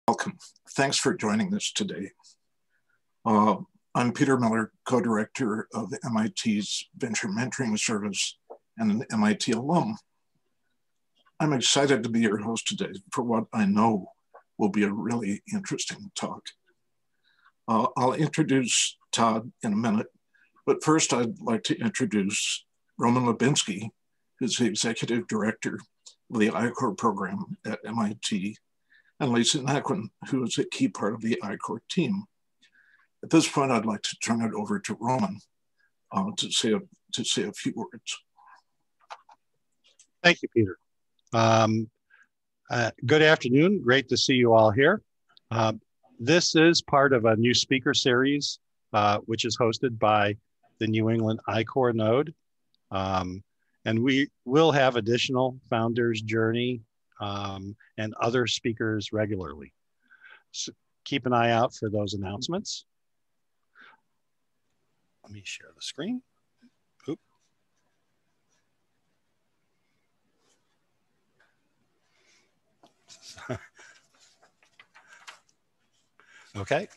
Welcome. Thanks for joining us today. I'm Peter Miller, co-director of MIT's Venture Mentoring Service and an MIT alum. I'm excited to be your host today for what I know will be a really interesting talk. I'll introduce Todd in a minute, but first I'd like to introduce Roman Lubinsky, who's the executive director of the I-Corps program at MIT, and Lisa Naquin, who is a key part of the I-Corps team. At this point, I'd like to turn it over to Roman to say a few words. Thank you, Peter. Good afternoon. Great to see you all here. This is part of a new speaker series, which is hosted by the New England I-Corps node. And we will have additional Founders Journey and other speakers regularly. So keep an eye out for those announcements. Let me share the screen. Oop. Okay.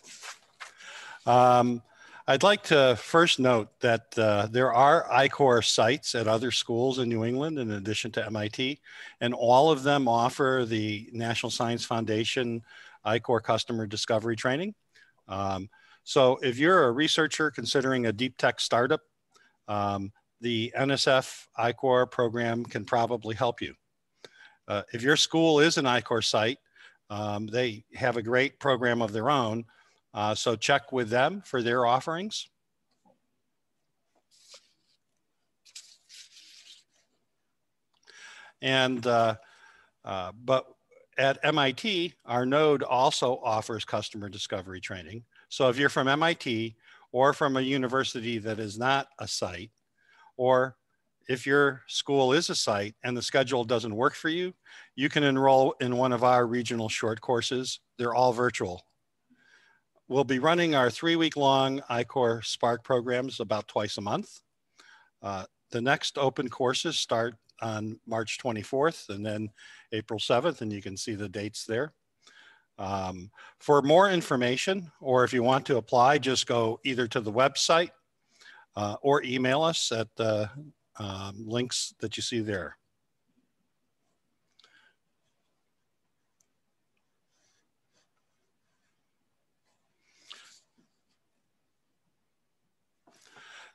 I'd like to first note that there are I-Corps sites at other schools in New England in addition to MIT, and all of them offer the National Science Foundation I-Corps Customer Discovery Training. So if you're a researcher considering a deep tech startup, the NSF I-Corps program can probably help you. If your school is an I-Corps site, they have a great program of their own. So check with them for their offerings. And, but at MIT, our node also offers customer discovery training. So if you're from MIT or from a university that is not a site, or if your school is a site and the schedule doesn't work for you, you can enroll in one of our regional short courses. They're all virtual. We'll be running our 3-week-long I-Corps Spark programs about twice a month. The next open courses start on March 24th and then April 7th, and you can see the dates there. For more information, or if you want to apply, just go either to the website or email us at the links that you see there.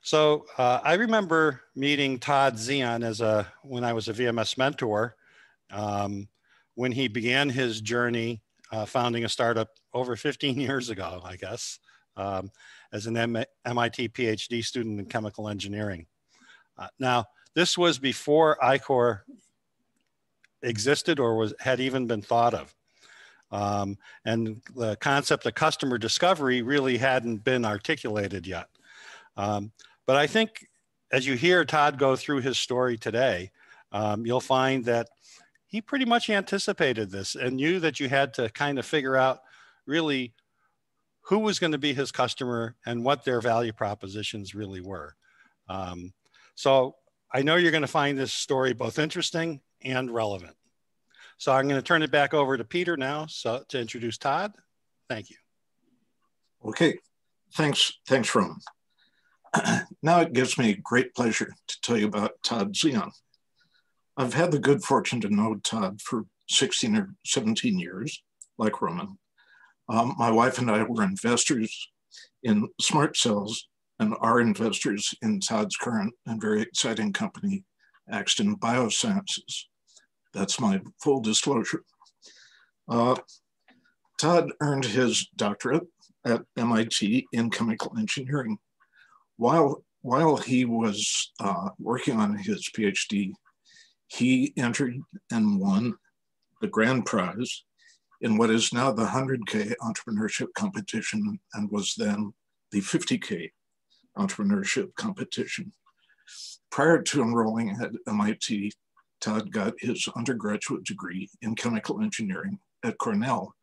So I remember meeting Todd Zion when I was a VMS mentor, when he began his journey founding a startup over 15 years ago, I guess, as an MIT PhD student in chemical engineering. Now, this was before I-Corps existed or had even been thought of. And the concept of customer discovery really hadn't been articulated yet. But I think as you hear Todd go through his story today, you'll find that he pretty much anticipated this and knew that you had to kind of figure out really who was going to be his customer and what their value propositions really were. So I know you're going to find this story both interesting and relevant. So I'm going to turn it back over to Peter now to introduce Todd. Thank you. Okay, thanks, Roman. Now it gives me great pleasure to tell you about Todd Zion. I've had the good fortune to know Todd for 16 or 17 years, like Roman. My wife and I were investors in SmartCells and are investors in Todd's current and very exciting company, Axton Biosciences. That's my full disclosure. Todd earned his doctorate at MIT in chemical engineering. While he was working on his PhD, he entered and won the grand prize in what is now the 100K entrepreneurship competition and was then the 50K entrepreneurship competition. Prior to enrolling at MIT, Todd got his undergraduate degree in chemical engineering at Cornell,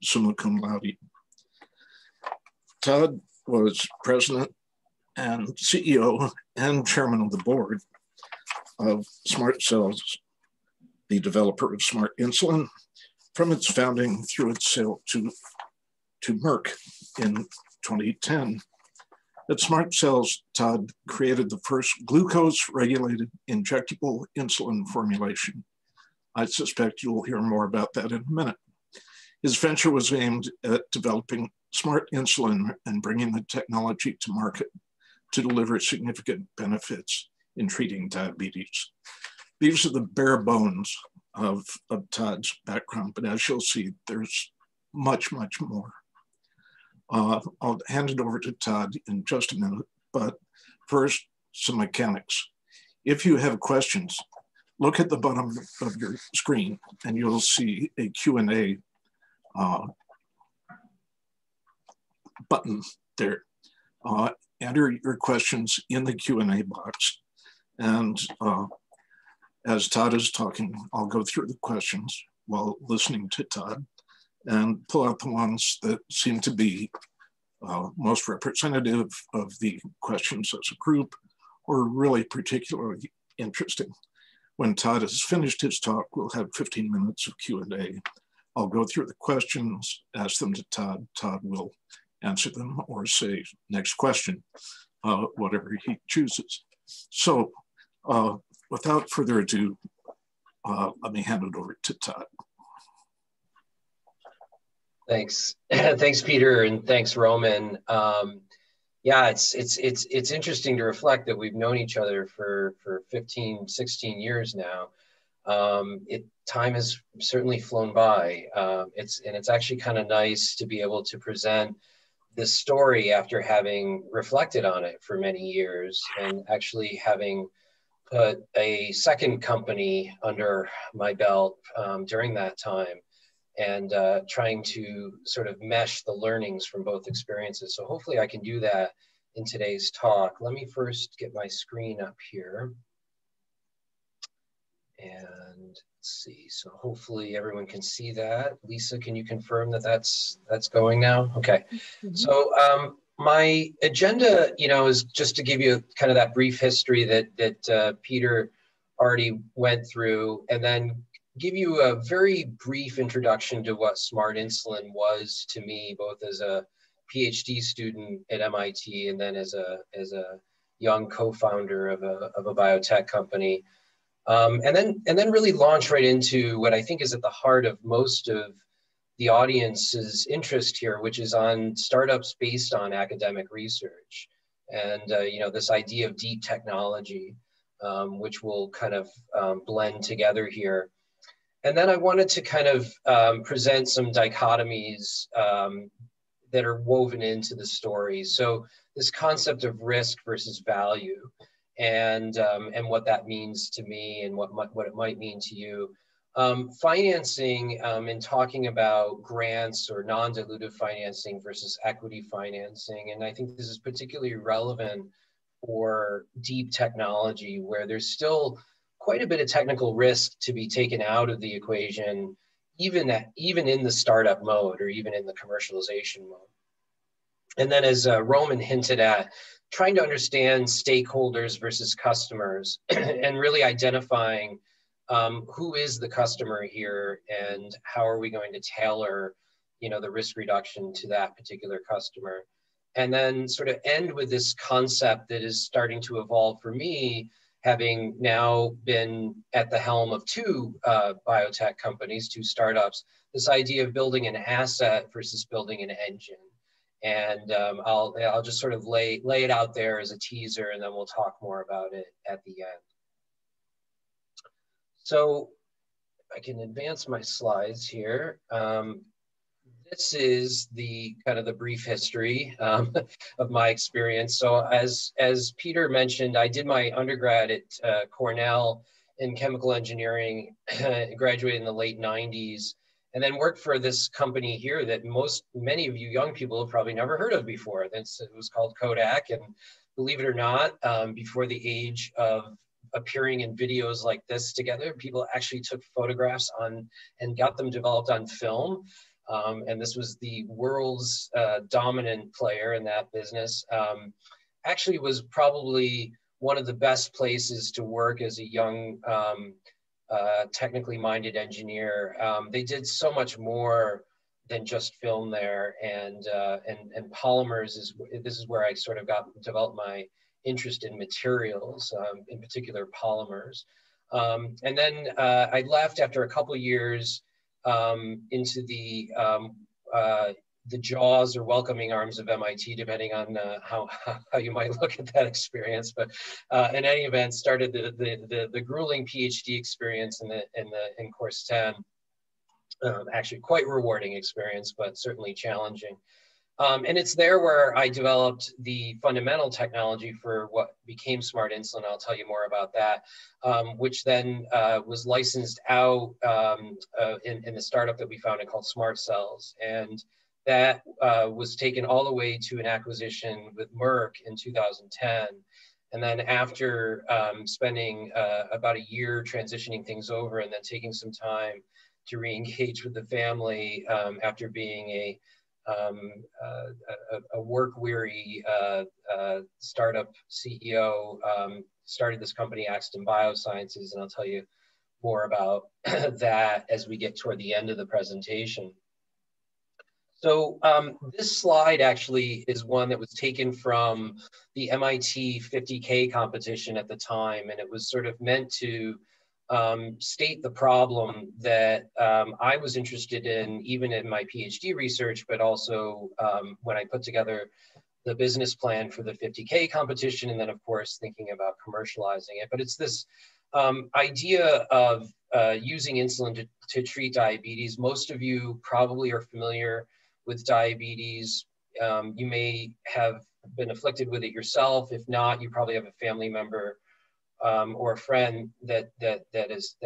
summa cum laude. Todd was president and CEO and chairman of the board of SmartCells, the developer of SmartInsulin, from its founding through its sale to Merck in 2010. At SmartCells, Todd created the first glucose-regulated injectable insulin formulation. I suspect you'll hear more about that in a minute. His venture was aimed at developing SmartInsulin and bringing the technology to market to deliver significant benefits in treating diabetes. These are the bare bones of Todd's background, but as you'll see, there's much, much more. I'll hand it over to Todd in just a minute, but first, some mechanics. If you have questions, look at the bottom of your screen and you'll see a Q&A button there. Enter your questions in the Q&A box. And as Todd is talking, I'll go through the questions while listening to Todd and pull out the ones that seem to be most representative of the questions as a group, or really particularly interesting. When Todd has finished his talk, we'll have 15 minutes of Q&A. I'll go through the questions, ask them to Todd. Todd will answer them or say, next question, whatever he chooses. So without further ado, let me hand it over to Todd. Thanks. Thanks, Peter, and thanks, Roman. Yeah, it's interesting to reflect that we've known each other for 15, 16 years now. Time has certainly flown by. It's actually kind of nice to be able to present this story after having reflected on it for many years and actually having put a second company under my belt during that time, and trying to sort of mesh the learnings from both experiences. So hopefully I can do that in today's talk. Let me first get my screen up here. And let's see, so hopefully everyone can see that. Lisa, can you confirm that that's going now? Okay. Mm-hmm. So my agenda, is just to give you kind of that brief history that Peter already went through, and then give you a very brief introduction to what SmartInsulin was to me, both as a PhD student at MIT and then as a young co-founder of a biotech company, and then really launch right into what I think is at the heart of most of the audience's interest here, which is on startups based on academic research, and this idea of deep technology, which will kind of blend together here. And then I wanted to kind of present some dichotomies that are woven into the story. So this concept of risk versus value, and what that means to me and what it might mean to you. Financing, and talking about grants or non-dilutive financing versus equity financing. And I think this is particularly relevant for deep technology, where there's still quite a bit of technical risk to be taken out of the equation, even in the startup mode or even in the commercialization mode. And then, as Roman hinted at, trying to understand stakeholders versus customers and really identifying who is the customer here and how are we going to tailor, the risk reduction to that particular customer. And then sort of end with this concept that is starting to evolve for me, having now been at the helm of two biotech companies, two startups, this idea of building an asset versus building an engine. And I'll just sort of lay it out there as a teaser, and then we'll talk more about it at the end. So I can advance my slides here. This is the kind of the brief history of my experience. So as Peter mentioned, I did my undergrad at Cornell in chemical engineering, graduated in the late 90s, and then worked for this company here that many of you young people have probably never heard of before. It was called Kodak, and believe it or not, before the age of appearing in videos like this together, people actually took photographs and got them developed on film. And this was the world's dominant player in that business. Actually was probably one of the best places to work as a young technically minded engineer. They did so much more than just film there, and polymers this is where I sort of developed my interest in materials, in particular polymers. And then I left after a couple years into the jaws or welcoming arms of MIT, depending on how you might look at that experience. But in any event, started the grueling PhD experience in course 10. Actually quite rewarding experience, but certainly challenging. And it's there where I developed the fundamental technology for what became SmartInsulin. I'll tell you more about that, which then was licensed out in the startup that we founded called SmartCells. And that was taken all the way to an acquisition with Merck in 2010. And then after spending about a year transitioning things over and then taking some time to re-engage with the family after being a work-weary startup CEO, started this company, Axton Biosciences, and I'll tell you more about that as we get toward the end of the presentation. So this slide actually is one that was taken from the MIT 50K competition at the time, and it was sort of meant to state the problem that I was interested in, even in my PhD research, but also when I put together the business plan for the 50K competition, and then of course thinking about commercializing it. But it's this idea of using insulin to treat diabetes. Most of you probably are familiar with diabetes. You may have been afflicted with it yourself. If not, you probably have a family member or a friend that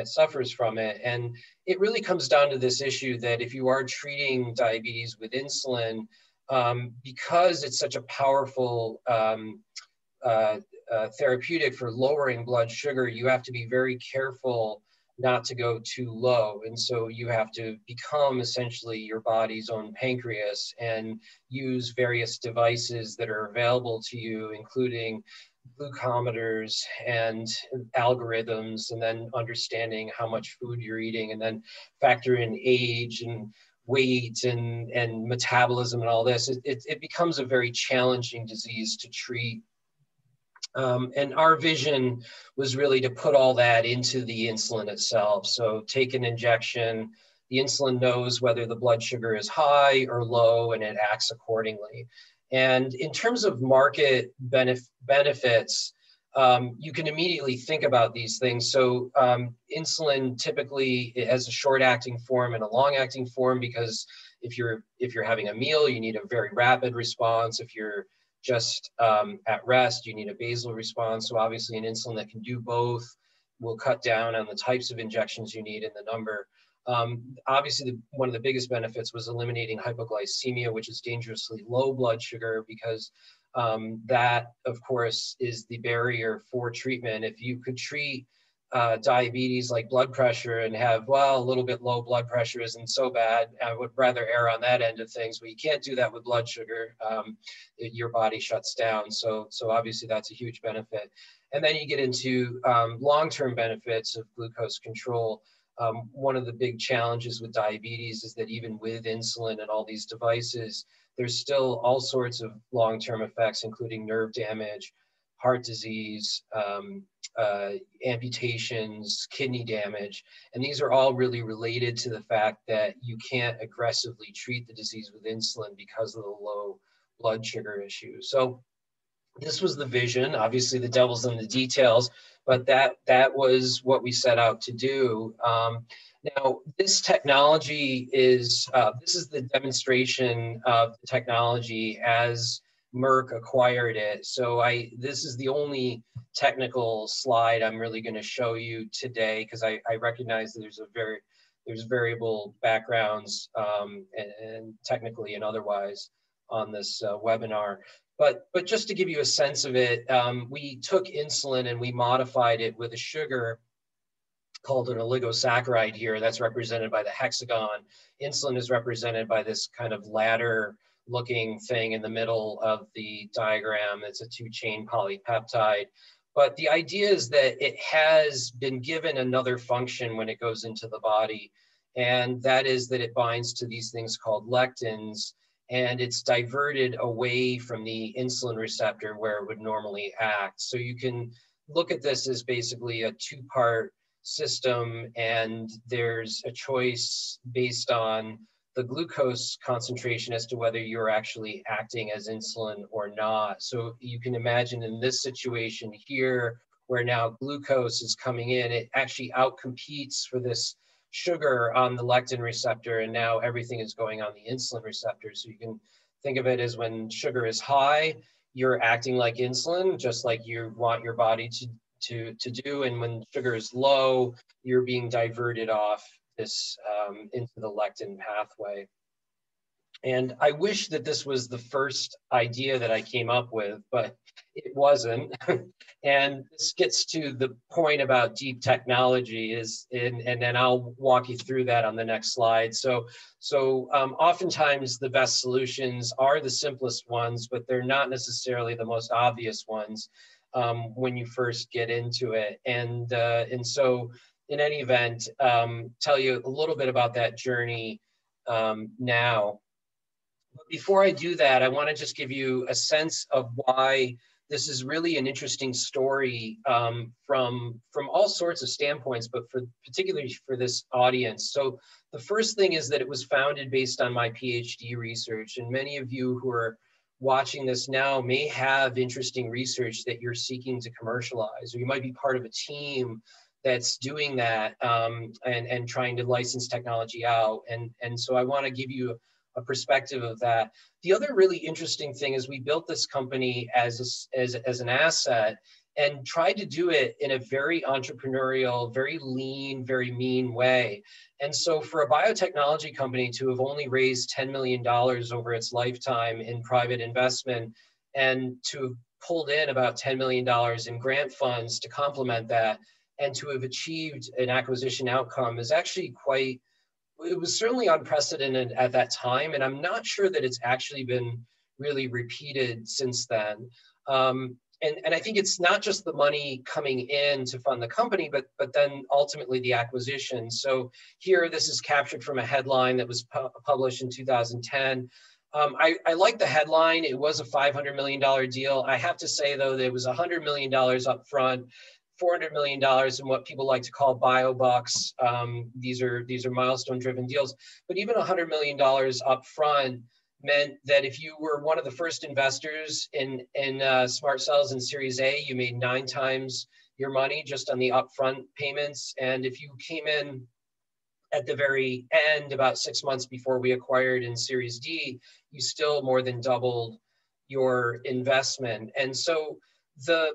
suffers from it. And it really comes down to this issue that if you are treating diabetes with insulin, because it's such a powerful therapeutic for lowering blood sugar, you have to be very careful not to go too low. And so you have to become essentially your body's own pancreas and use various devices that are available to you, including glucometers and algorithms, and then understanding how much food you're eating, and then factor in age and weight and metabolism and all this. It becomes a very challenging disease to treat. And our vision was really to put all that into the insulin itself. So take an injection, the insulin knows whether the blood sugar is high or low, and it acts accordingly. And in terms of market benefits, you can immediately think about these things. So insulin typically has a short-acting form and a long-acting form, because if you're having a meal, you need a very rapid response. If you're just at rest, you need a basal response. So obviously an insulin that can do both will cut down on the types of injections you need and the number. Obviously, one of the biggest benefits was eliminating hypoglycemia, which is dangerously low blood sugar, because that, of course, is the barrier for treatment. If you could treat diabetes like blood pressure and have, well, a little bit low blood pressure isn't so bad, I would rather err on that end of things, but you can't do that with blood sugar. Your body shuts down. So obviously that's a huge benefit. And then you get into long-term benefits of glucose control. One of the big challenges with diabetes is that even with insulin and all these devices, there's still all sorts of long-term effects, including nerve damage, heart disease, amputations, kidney damage. And these are all really related to the fact that you can't aggressively treat the disease with insulin because of the low blood sugar issue. So this was the vision. Obviously, the devil's in the details, but that was what we set out to do. Now, this technology is, this is the demonstration of the technology as Merck acquired it. So this is the only technical slide I'm really going to show you today, because I recognize that there's variable backgrounds and technically and otherwise on this webinar. But just to give you a sense of it, we took insulin and we modified it with a sugar called an oligosaccharide here. That's represented by the hexagon. Insulin is represented by this kind of ladder looking thing in the middle of the diagram. It's a 2-chain polypeptide. But the idea is that it has been given another function when it goes into the body, and that is that it binds to these things called lectins, and it's diverted away from the insulin receptor where it would normally act. So you can look at this as basically a two-part system, and there's a choice based on the glucose concentration as to whether you're actually acting as insulin or not. So you can imagine in this situation here, where now glucose is coming in, it actually outcompetes for this sugar on the lectin receptor, and now everything is going on the insulin receptor. So you can think of it as when sugar is high, you're acting like insulin, just like you want your body to do, and when sugar is low, you're being diverted off this into the lectin pathway. And I wish that this was the first idea that I came up with, but it wasn't. And this gets to the point about deep technology and then I'll walk you through that on the next slide. So oftentimes the best solutions are the simplest ones, but they're not necessarily the most obvious ones when you first get into it. And so in any event, tell you a little bit about that journey now. But before I do that, I want to just give you a sense of why this is really an interesting story from all sorts of standpoints, but particularly for this audience. So the first thing is that it was founded based on my PhD research, and many of you who are watching this now may have interesting research that you're seeking to commercialize, or you might be part of a team that's doing that and trying to license technology out. And so I want to give you a perspective of that. The other really interesting thing is we built this company as an asset and tried to do it in a very entrepreneurial, very lean, very mean way. And so for a biotechnology company to have only raised $10 million over its lifetime in private investment and to have pulled in about $10 million in grant funds to complement that and to have achieved an acquisition outcome is actually it was certainly unprecedented at that time. And I'm not sure that it's actually been really repeated since then. And I think it's not just the money coming in to fund the company, but then ultimately the acquisition. So here, this is captured from a headline that was published in 2010. I like the headline. It was a $500 million deal. I have to say, though, that it was $100 million up front, $400 million in what people like to call bio bucks. These are milestone-driven deals. But even $100 million up front meant that if you were one of the first investors in SmartCells in Series A, you made 9 times your money just on the upfront payments. And if you came in at the very end, about 6 months before we acquired in Series D, you still more than doubled your investment. And so the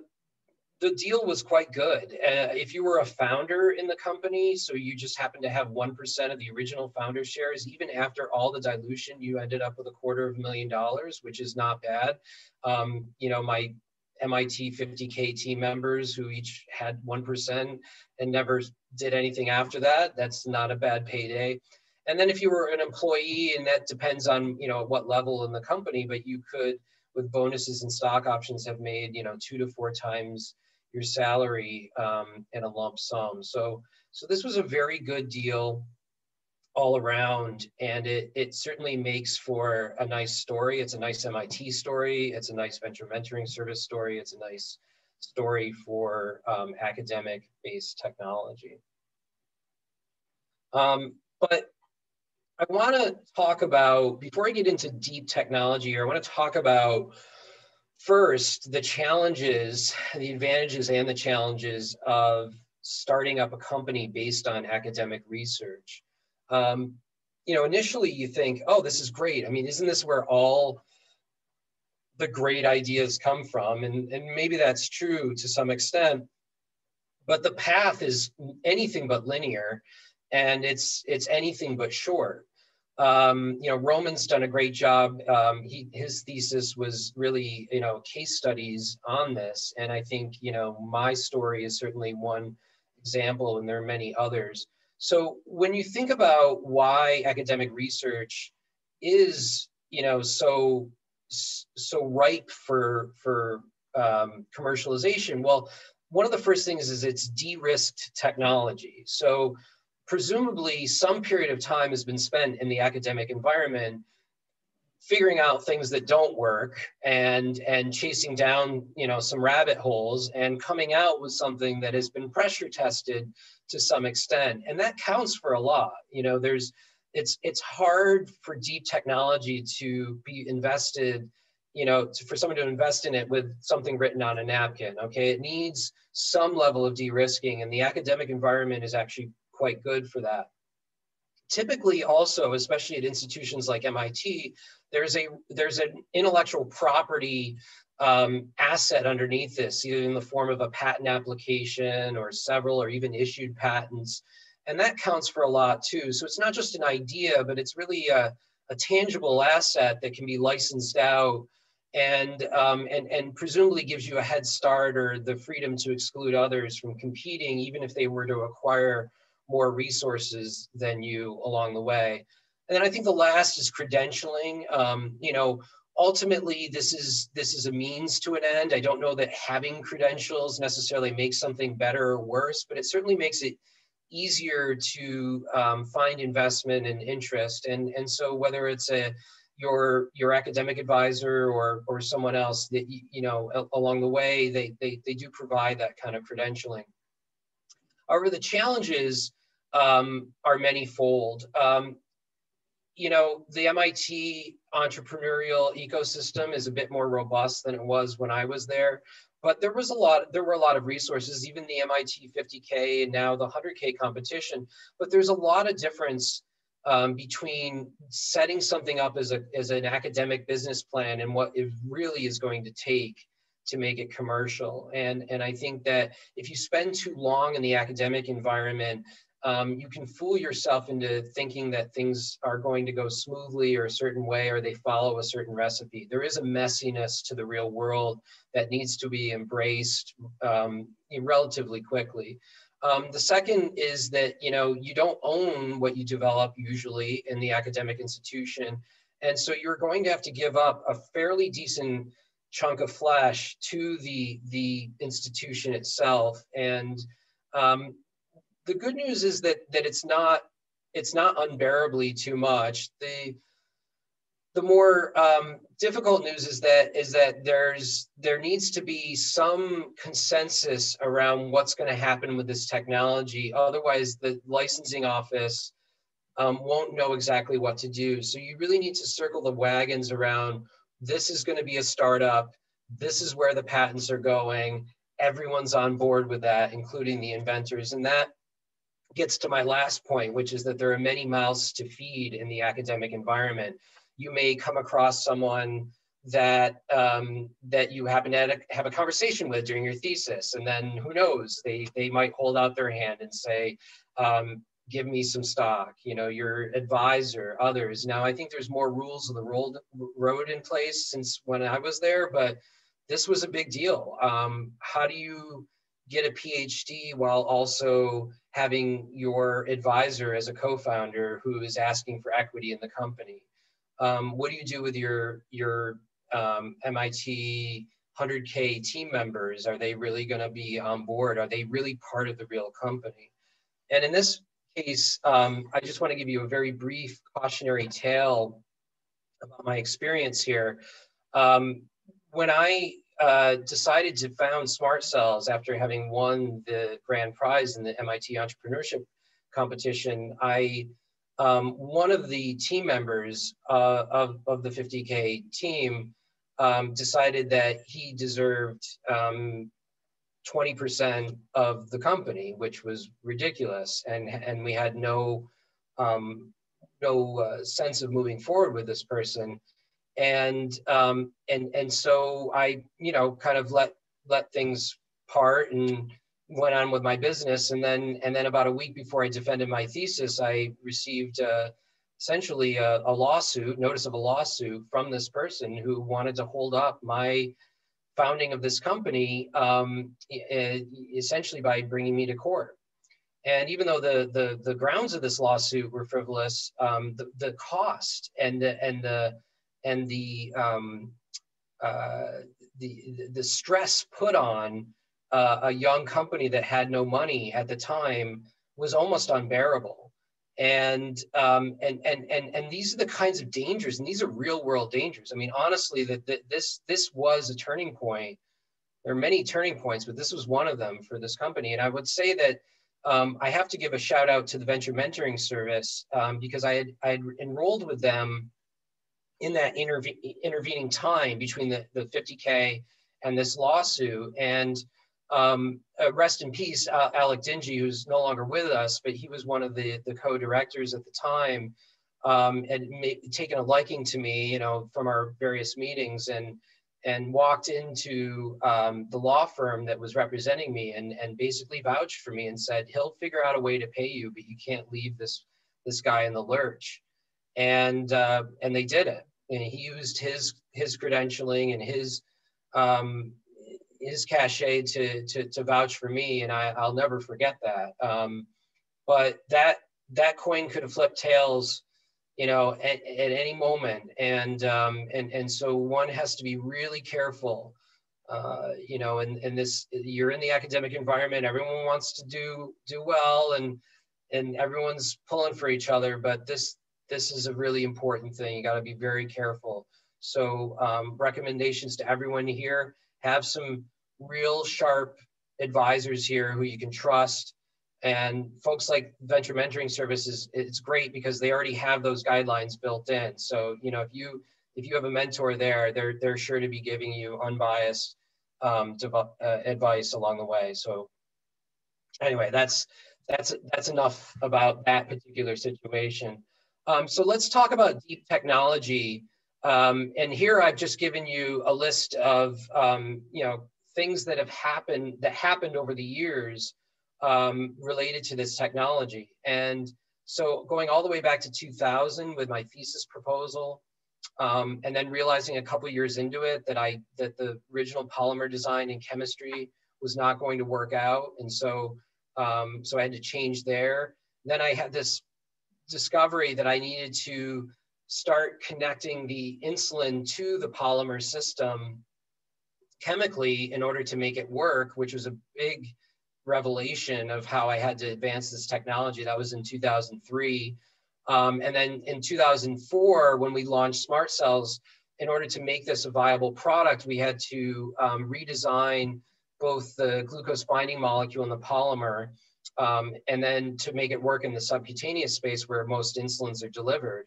deal was quite good. If you were a founder in the company, so you just happened to have 1% of the original founder shares, even after all the dilution, you ended up with $250,000, which is not bad. My MIT 50K team members who each had 1% and never did anything after that, that's not a bad payday. And then if you were an employee, and that depends on what level in the company, but you could, with bonuses and stock options, have made 2 to 4 times your salary in a lump sum. So this was a very good deal all around, and it certainly makes for a nice story. It's a nice MIT story. It's a nice venture mentoring service story. It's a nice story for academic-based technology. But I want to talk about, before I get into deep technology, I want to talk about first the challenges, the advantages and the challenges of starting up a company based on academic research. Initially you think, oh, this is great. I mean, isn't this where all the great ideas come from? And maybe that's true to some extent, but the path is anything but linear, and it's anything but short. Roman's done a great job. His thesis was really, case studies on this. And I think, my story is certainly one example, and there are many others. So when you think about why academic research is, so ripe for commercialization? Well, one of the first things is it's de-risked technology. So presumably some period of time has been spent in the academic environment figuring out things that don't work and chasing down, you know, some rabbit holes and coming out with something that has been pressure tested to some extent. And that counts for a lot. You know, it's hard for deep technology to be invested, you know, for someone to invest in it with something written on a napkin. Okay, it needs some level of de-risking, and the academic environment is actually quite good for that. Typically also, especially at institutions like MIT, there's an intellectual property asset underneath this, either in the form of a patent application or several or even issued patents. And that counts for a lot too. So it's not just an idea, but it's really a tangible asset that can be licensed out and presumably gives you a head start or the freedom to exclude others from competing, even if they were to acquire more resources than you along the way. And then I think the last is credentialing. You know, ultimately this is a means to an end. I don't know that having credentials necessarily makes something better or worse, but it certainly makes it easier to find investment and interest. And so whether it's your academic advisor or someone else that, you know, along the way, they do provide that kind of credentialing. However, the challenges are manifold. You know, the MIT entrepreneurial ecosystem is a bit more robust than it was when I was there, but there were a lot of resources, even the MIT 50K and now the 100K competition. But there's a lot of difference between setting something up as an academic business plan and what it really is going to take to make it commercial. And I think that if you spend too long in the academic environment, you can fool yourself into thinking that things are going to go smoothly or a certain way, or they follow a certain recipe. There is a messiness to the real world that needs to be embraced relatively quickly. The second is that, you know, you don't own what you develop usually in the academic institution. And so you're going to have to give up a fairly decent chunk of flesh to the institution itself. And the good news is that it's not unbearably too much. The more difficult news is that there needs to be some consensus around what's going to happen with this technology. Otherwise, the licensing office won't know exactly what to do. So you really need to circle the wagons around, this is going to be a startup, this is where the patents are going, everyone's on board with that, including the inventors. And that gets to my last point, which is that there are many mouths to feed in the academic environment. You may come across someone that you happen to have a conversation with during your thesis, and then who knows, they might hold out their hand and say, give me some stock, you know, your advisor, others. Now, I think there's more rules of the road in place since when I was there, but this was a big deal. How do you get a PhD while also having your advisor as a co-founder who is asking for equity in the company? What do you do with your MIT 100K team members? Are they really going to be on board? Are they really part of the real company? And in this case, I just want to give you a very brief cautionary tale about my experience here. When I decided to found SmartCells after having won the grand prize in the MIT entrepreneurship competition, one of the team members of the 50K team decided that he deserved 20% of the company, which was ridiculous, and we had no sense of moving forward with this person. And so I, you know, kind of let things part and went on with my business. And then about a week before I defended my thesis, I received essentially a lawsuit, notice of a lawsuit from this person who wanted to hold up my founding of this company, essentially by bringing me to court. And even though the grounds of this lawsuit were frivolous, the cost and the the stress put on a young company that had no money at the time was almost unbearable. And these are the kinds of dangers, and these are real world dangers. I mean, honestly, this was a turning point. There are many turning points, but this was one of them for this company. And I would say that I have to give a shout out to the venture mentoring service because I had enrolled with them in that intervening time between the 50K and this lawsuit. And rest in peace, Alec Dingy, who's no longer with us, but he was one of the co-directors at the time, and taken a liking to me, you know, from our various meetings, and walked into the law firm that was representing me and basically vouched for me and said, he'll figure out a way to pay you, but you can't leave this guy in the lurch. And they did it. And he used his credentialing and his cachet to vouch for me, and I'll never forget that. But that coin could have flipped tails, you know, at any moment, and so one has to be really careful, you know. And this, you're in the academic environment, everyone wants to do well, and everyone's pulling for each other, but this is a really important thing. You got to be very careful. So recommendations to everyone here: have some real sharp advisors here who you can trust. And folks like Venture Mentoring Services, it's great because they already have those guidelines built in. So, you know, if you have a mentor there, they're sure to be giving you unbiased advice along the way. So anyway, that's enough about that particular situation. So let's talk about deep technology. And here I've just given you a list of you know, things that have happened over the years related to this technology. And so going all the way back to 2000 with my thesis proposal, and then realizing a couple years into it that the original polymer design and chemistry was not going to work out, and so I had to change there. Then I had this discovery that I needed to start connecting the insulin to the polymer system chemically in order to make it work, which was a big revelation of how I had to advance this technology. That was in 2003. And then in 2004, when we launched SmartCells, in order to make this a viable product, we had to redesign both the glucose binding molecule and the polymer, and then to make it work in the subcutaneous space where most insulins are delivered.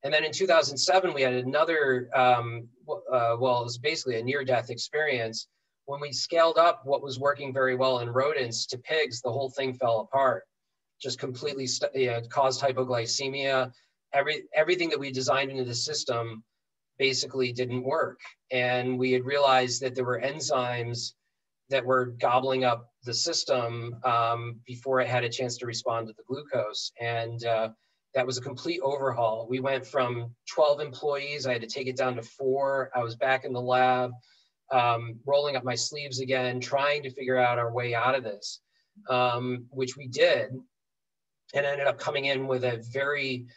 And then in 2007, we had another, well, it was basically a near-death experience. When we scaled up what was working very well in rodents to pigs, the whole thing fell apart. Just completely caused hypoglycemia. Everything that we designed into the system basically didn't work. And we had realized that there were enzymes that were gobbling up the system before it had a chance to respond to the glucose. And that was a complete overhaul. We went from 12 employees, I had to take it down to 4. I was back in the lab, rolling up my sleeves again, trying to figure out our way out of this, which we did, and ended up coming in with a very,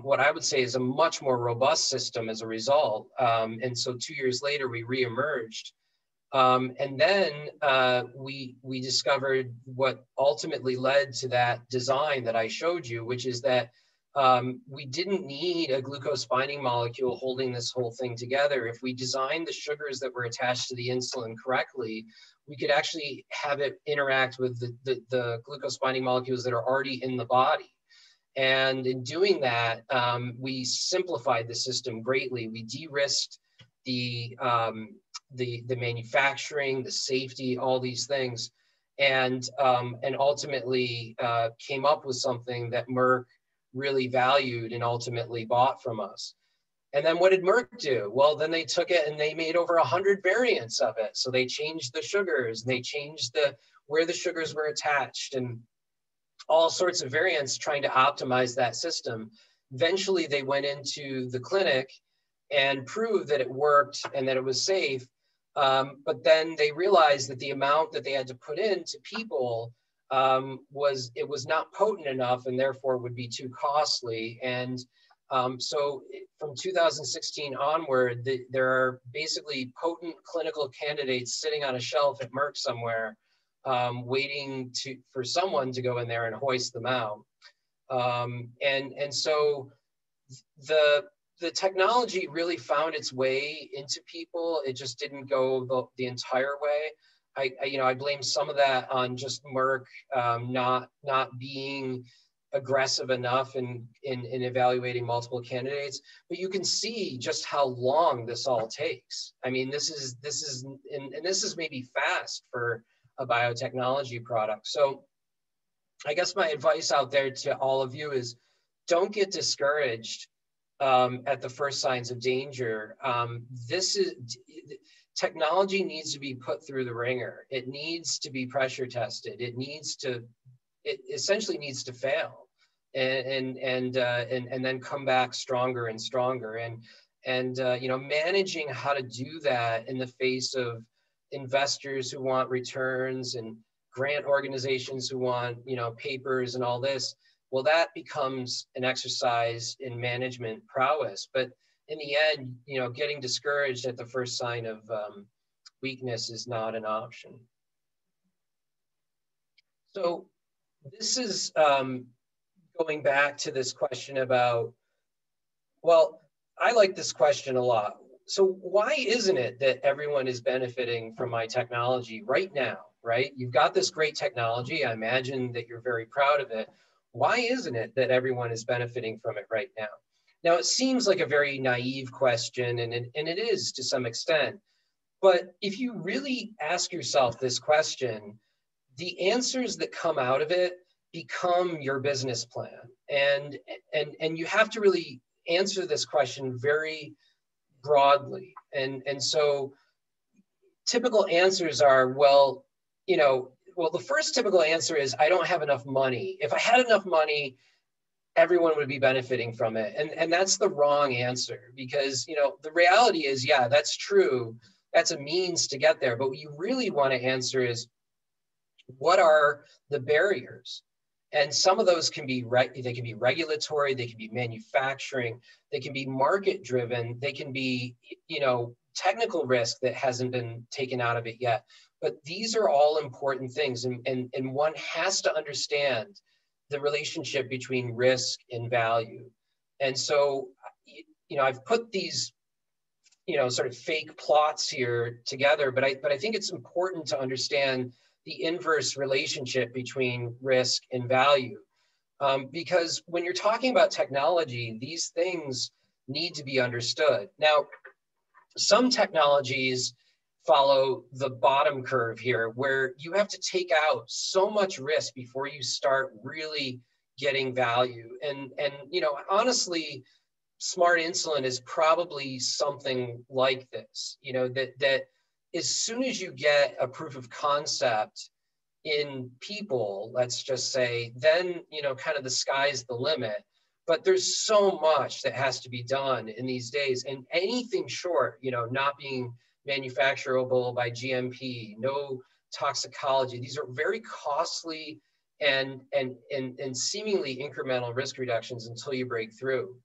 what I would say is a much more robust system as a result. And so 2 years later, we reemerged. And then we discovered what ultimately led to that design that I showed you, which is that we didn't need a glucose binding molecule holding this whole thing together. If we designed the sugars that were attached to the insulin correctly, we could actually have it interact with the glucose binding molecules that are already in the body. And in doing that, we simplified the system greatly. We de-risked the manufacturing, the safety, all these things, and ultimately came up with something that Merck really valued and ultimately bought from us. And then what did Merck do? Well, then they took it and they made over 100 variants of it. So they changed the sugars, and they changed where the sugars were attached, and all sorts of variants trying to optimize that system. Eventually, they went into the clinic and proved that it worked and that it was safe. But then they realized that the amount that they had to put into people was not potent enough, and therefore would be too costly. And So from 2016 onward, there are basically potent clinical candidates sitting on a shelf at Merck somewhere, waiting for someone to go in there and hoist them out. And so the technology really found its way into people. It just didn't go the entire way. I blame some of that on just Merck not being aggressive enough in evaluating multiple candidates. But you can see just how long this all takes. I mean, this is maybe fast for a biotechnology product. So I guess my advice out there to all of you is, don't get discouraged at the first signs of danger. Technology needs to be put through the ringer. It needs to be pressure tested. It essentially needs to fail, and then come back stronger and stronger. And managing how to do that in the face of investors who want returns and grant organizations who want papers and all this. Well, that becomes an exercise in management prowess. But in the end, getting discouraged at the first sign of weakness is not an option. So this is going back to this question about, well, I like this question a lot. So why isn't it that everyone is benefiting from my technology right now, right? You've got this great technology. I imagine that you're very proud of it. Why isn't it that everyone is benefiting from it right now? Now, it seems like a very naive question, and it is to some extent. But if you really ask yourself this question, the answers that come out of it become your business plan. And you have to really answer this question very broadly. And so typical answers are, well, the first typical answer is, I don't have enough money. If I had enough money, everyone would be benefiting from it. And that's the wrong answer, because, the reality is, yeah, that's true. That's a means to get there. But what you really want to answer is, what are the barriers? And some of those can be, they can be regulatory, they can be manufacturing, they can be market driven, they can be, technical risk that hasn't been taken out of it yet. But these are all important things. And one has to understand the relationship between risk and value. And so, I've put these, sort of fake plots here together, but I think it's important to understand the inverse relationship between risk and value. Because when you're talking about technology, these things need to be understood. Now, some technologies follow the bottom curve here, where you have to take out so much risk before you start really getting value. And honestly, SmartInsulin is probably something like this, that as soon as you get a proof of concept in people, let's just say, then, kind of the sky's the limit. But there's so much that has to be done in these days, and anything short, not being manufacturable by GMP, no toxicology. These are very costly and seemingly incremental risk reductions until you break through.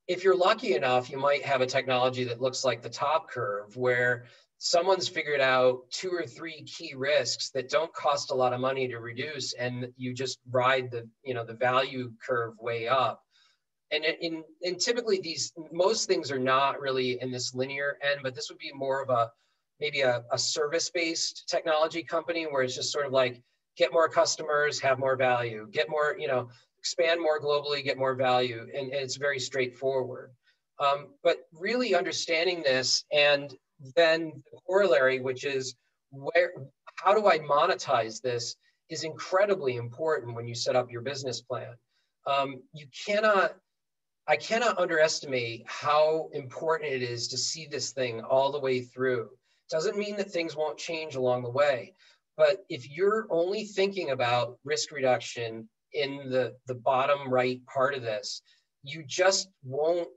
If you're lucky enough, you might have a technology that looks like the top curve, where someone's figured out 2 or 3 key risks that don't cost a lot of money to reduce, and you just ride the value curve way up. And typically most things are not really in this linear end, but this would be more of maybe a service-based technology company, where it's just sort of like, get more customers, have more value, get more, expand more globally, get more value. And it's very straightforward. But really understanding this, and then the corollary, which is, how do I monetize this, is incredibly important when you set up your business plan. I cannot underestimate how important it is to see this thing all the way through. Doesn't mean that things won't change along the way, but if you're only thinking about risk reduction in the bottom right part of this, you just won't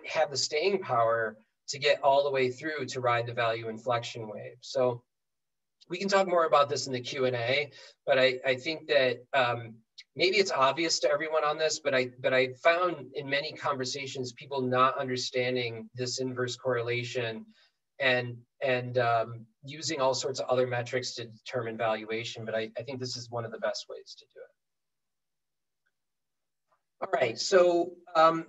have the staying power to get all the way through to ride the value inflection wave. So we can talk more about this in the Q&A, but I think that maybe it's obvious to everyone on this, but I found in many conversations people not understanding this inverse correlation and using all sorts of other metrics to determine valuation. But I think this is one of the best ways to do it. All right, so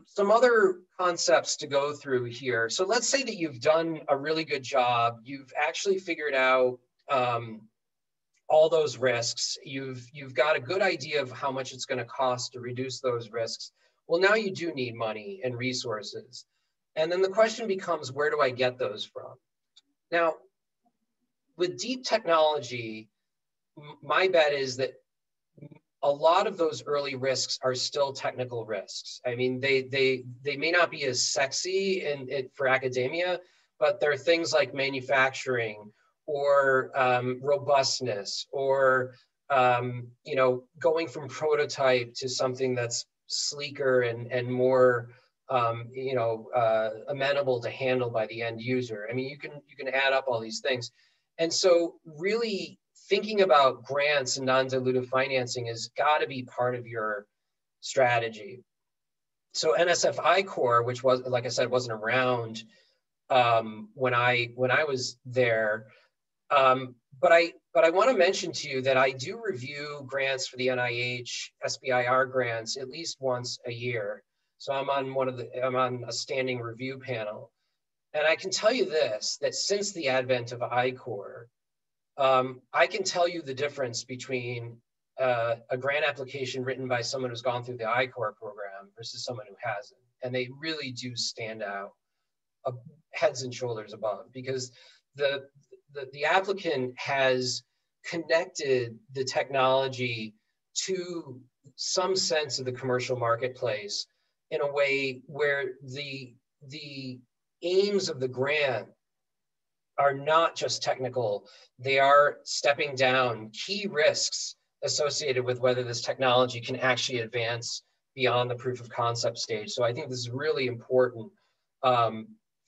some other concepts to go through here. So let's say that you've done a really good job. You've actually figured out all those risks. You've got a good idea of how much it's going to cost to reduce those risks. Well, now you do need money and resources. And then the question becomes, where do I get those from? Now, with deep technology, my bet is that a lot of those early risks are still technical risks. I mean, they may not be as sexy for academia, but there are things like manufacturing or robustness or you know, going from prototype to something that's sleeker and more you know, amenable to handle by the end user. I mean, you can add up all these things. And so really thinking about grants and non-dilutive financing has got to be part of your strategy. So NSF I-Corps, which was, like I said, wasn't around when I was there, but I want to mention to you that I do review grants for the NIH SBIR grants at least once a year. So I'm on a standing review panel, and I can tell you this: that since the advent of I-Corps, I can tell you the difference between a grant application written by someone who's gone through the I-Corps program versus someone who hasn't. And they really do stand out heads and shoulders above, because the applicant has connected the technology to some sense of the commercial marketplace in a way where the aims of the grant are not just technical. They are stepping down key risks associated with whether this technology can actually advance beyond the proof of concept stage. So I think this is really important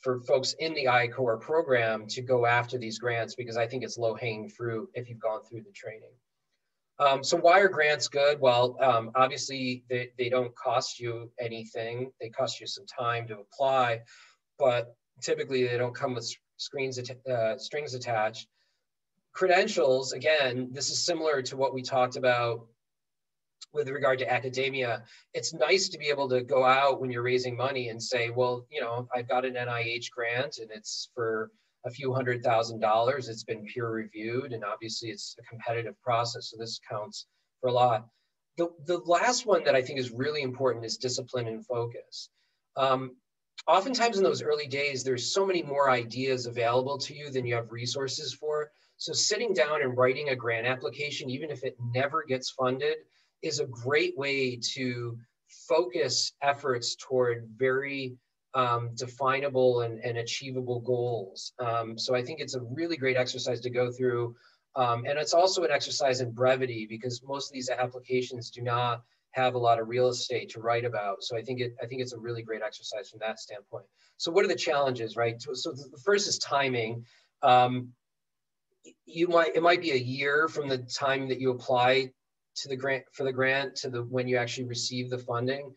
for folks in the I-Corps program to go after these grants, because I think it's low-hanging fruit if you've gone through the training. So why are grants good? Well, obviously they don't cost you anything. They cost you some time to apply, but typically they don't come with strings attached. Credentials, again, this is similar to what we talked about with regard to academia. It's nice to be able to go out when you're raising money and say, well, you know, I've got an NIH grant and it's for a few $100,000. It's been peer reviewed, and obviously it's a competitive process, so this counts for a lot. The last one that I think is really important is discipline and focus. Oftentimes in those early days, there's so many more ideas available to you than you have resources for. So sitting down and writing a grant application, even if it never gets funded, is a great way to focus efforts toward very definable and achievable goals. So I think it's a really great exercise to go through. And it's also an exercise in brevity, because most of these applications do not have a lot of real estate to write about. So I think it's a really great exercise from that standpoint. So what are the challenges, right? So the first is timing. It might be a year from the time that you apply to the grant to when you actually receive the funding.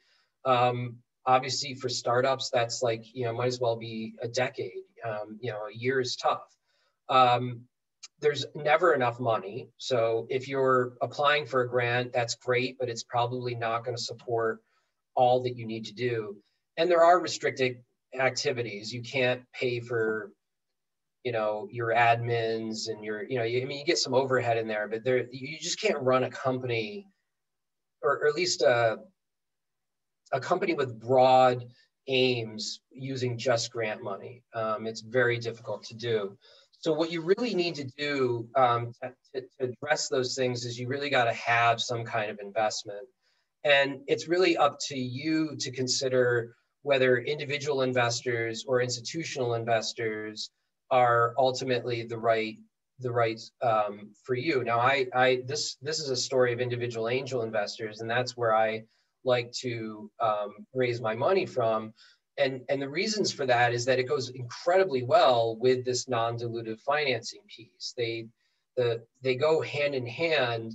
Obviously for startups, that's like, you know, might as well be a decade. You know, a year is tough. There's never enough money. So if you're applying for a grant, that's great, but it's probably not going to support all that you need to do. And there are restricted activities. You can't pay for, you know, your admins and your, you know, I mean, you get some overhead in there, but you just can't run a company, or at least a company with broad aims using just grant money. It's very difficult to do. So what you really need to do to address those things is you really got to have some kind of investment. And it's really up to you to consider whether individual investors or institutional investors are ultimately the right for you. Now, this is a story of individual angel investors, and that's where I like to raise my money from. And the reasons for that is that it goes incredibly well with this non-dilutive financing piece. They go hand in hand.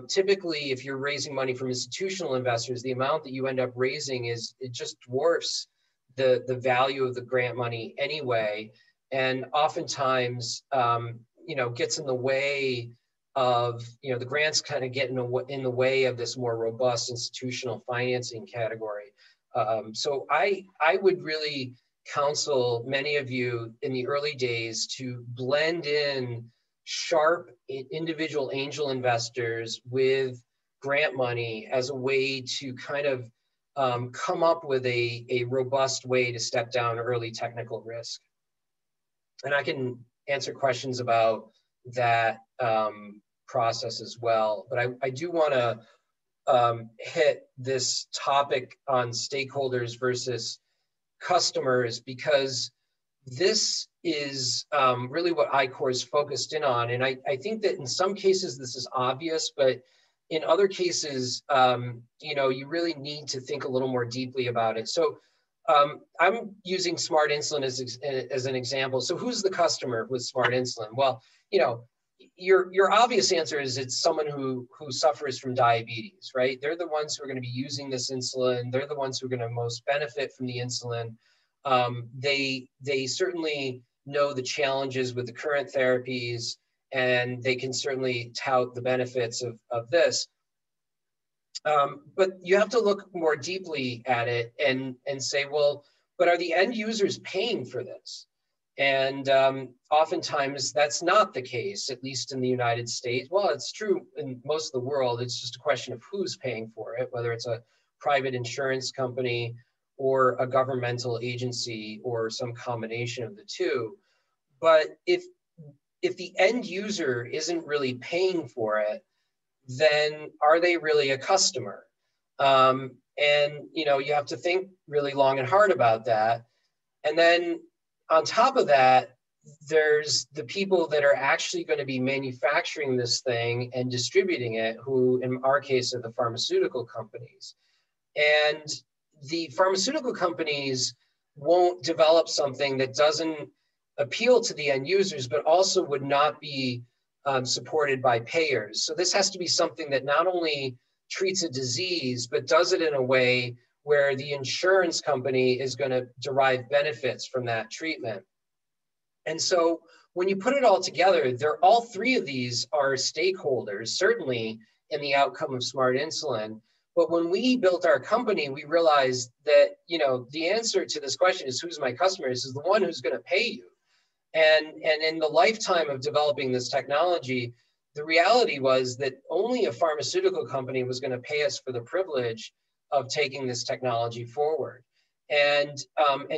Typically, if you're raising money from institutional investors, the amount that you end up raising it just dwarfs the value of the grant money anyway, and oftentimes, gets in the way of, the grants kind of get in the way of this more robust institutional financing category. So I would really counsel many of you in the early days to blend in sharp individual angel investors with grant money as a way to kind of come up with a robust way to step down early technical risk. And I can answer questions about that process as well. But I do want to hit this topic on stakeholders versus customers, because this is really what I-Corps is focused in on. And I think that in some cases this is obvious, but in other cases, you really need to think a little more deeply about it. So I'm using SmartInsulin as an example. So who's the customer with SmartInsulin? Well, your obvious answer is it's someone who suffers from diabetes, right? They're the ones who are going to be using this insulin. They're the ones who are going to most benefit from the insulin. They certainly know the challenges with the current therapies, and they can certainly tout the benefits of this. But you have to look more deeply at it and say, well, but are the end users paying for this? And oftentimes that's not the case, at least in the United States. Well, it's true in most of the world. It's just a question of who's paying for it, whether it's a private insurance company or a governmental agency or some combination of the two. But if the end user isn't really paying for it, then are they really a customer? And you have to think really long and hard about that. And then on top of that, there's the people that are actually going to be manufacturing this thing and distributing it, who in our case are the pharmaceutical companies. And the pharmaceutical companies won't develop something that doesn't appeal to the end users, but also would not be supported by payers. So this has to be something that not only treats a disease, but does it in a way where the insurance company is going to derive benefits from that treatment. And so when you put it all together, all three of these are stakeholders, certainly in the outcome of SmartInsulin. But when we built our company, we realized that, the answer to this question is, who's my customer? Is the one who's going to pay you. And in the lifetime of developing this technology, the reality was that only a pharmaceutical company was going to pay us for the privilege of taking this technology forward. And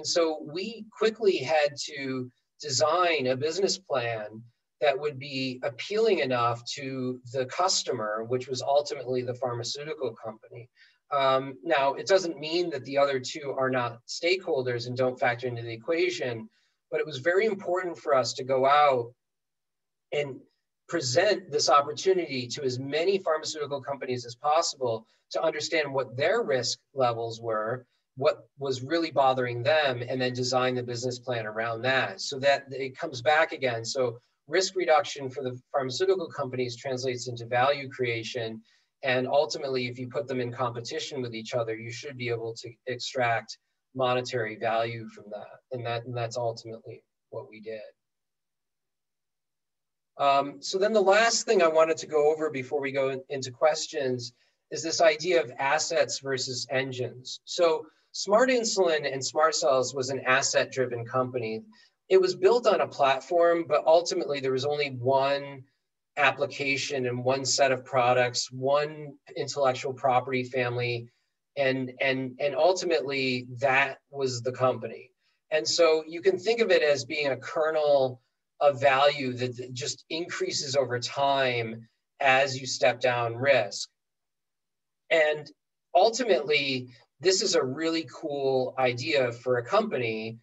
so we quickly had to design a business plan that would be appealing enough to the customer, which was ultimately the pharmaceutical company. Now, it doesn't mean that the other two are not stakeholders and don't factor into the equation, but it was very important for us to go out and present this opportunity to as many pharmaceutical companies as possible to understand what their risk levels were, what was really bothering them, and then design the business plan around that so that it comes back again. So risk reduction for the pharmaceutical companies translates into value creation. And ultimately, if you put them in competition with each other, you should be able to extract monetary value from that. And that's ultimately what we did. So then the last thing I wanted to go over before we go into questions is this idea of assets versus engines. So SmartInsulin and SmartCells was an asset-driven company. It was built on a platform, but ultimately there was only one application and one set of products, one intellectual property family, and ultimately that was the company. And so you can think of it as being a kernel of value that just increases over time as you step down risk. And ultimately, this is a really cool idea for a company,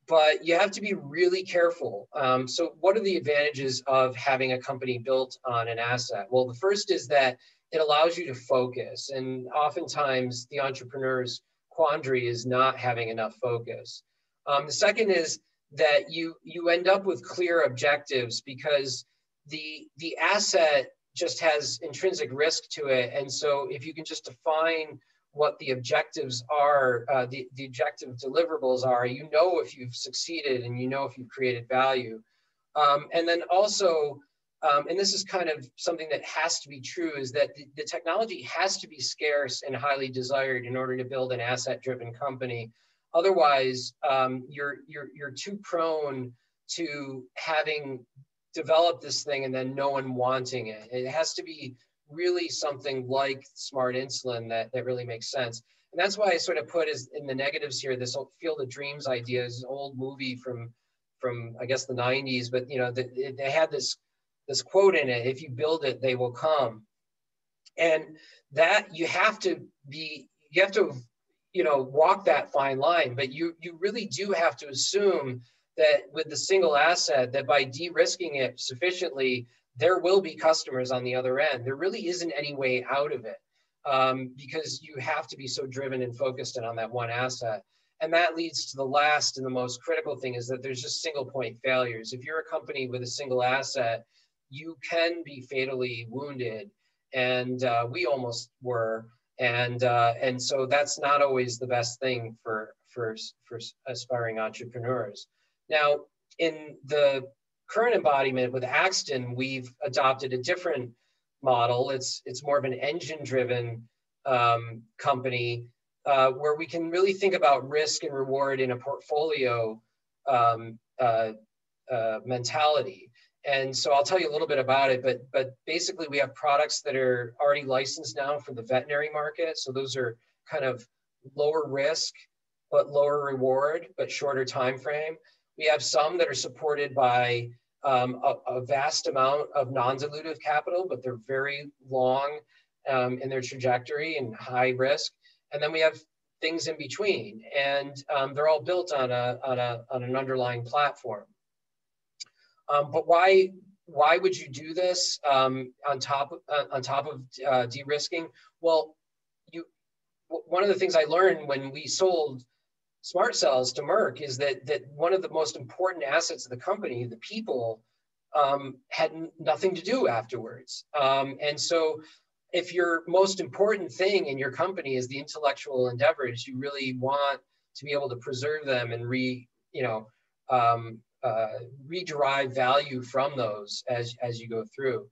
but you have to be really careful. So what are the advantages of having a company built on an asset? Well, the first is that it allows you to focus. And oftentimes the entrepreneur's quandary is not having enough focus. The second is that you end up with clear objectives, because the asset just has intrinsic risk to it. And so if you can just define what the objectives are, the objective deliverables are, you know if you've succeeded and you know if you've created value. And then also, and this is kind of something that has to be true, is that the technology has to be scarce and highly desired in order to build an asset-driven company. Otherwise, you're too prone to having developed this thing and then no one wanting it. It has to be really something like SmartInsulin that really makes sense. And that's why I sort of put as in the negatives here, this Field of Dreams idea is an old movie from I guess the 90s, but you know, they had this quote in it: if you build it, they will come. And that you have to, you know, walk that fine line, but you really do have to assume that with the single asset, that by de-risking it sufficiently, there will be customers on the other end. There really isn't any way out of it, because you have to be so driven and focused on that one asset. And that leads to the last and the most critical thing, is that there's just single point failures. If you're a company with a single asset, you can be fatally wounded. And we almost were. And so that's not always the best thing for aspiring entrepreneurs. Now, in the current embodiment with Axton, we've adopted a different model. It's more of an engine-driven company, where we can really think about risk and reward in a portfolio mentality. And so I'll tell you a little bit about it, but basically we have products that are already licensed now for the veterinary market. So those are kind of lower risk, but lower reward, but shorter time frame. We have some that are supported by a vast amount of non-dilutive capital, but they're very long in their trajectory and high risk. And then we have things in between, and they're all built on an underlying platform. But why would you do this on top of de-risking? Well, one of the things I learned when we sold SmartCells to Merck is that one of the most important assets of the company, the people, had nothing to do afterwards. And so if your most important thing in your company is the intellectual endeavors, you really want to be able to preserve them and rederive value from those as you go through.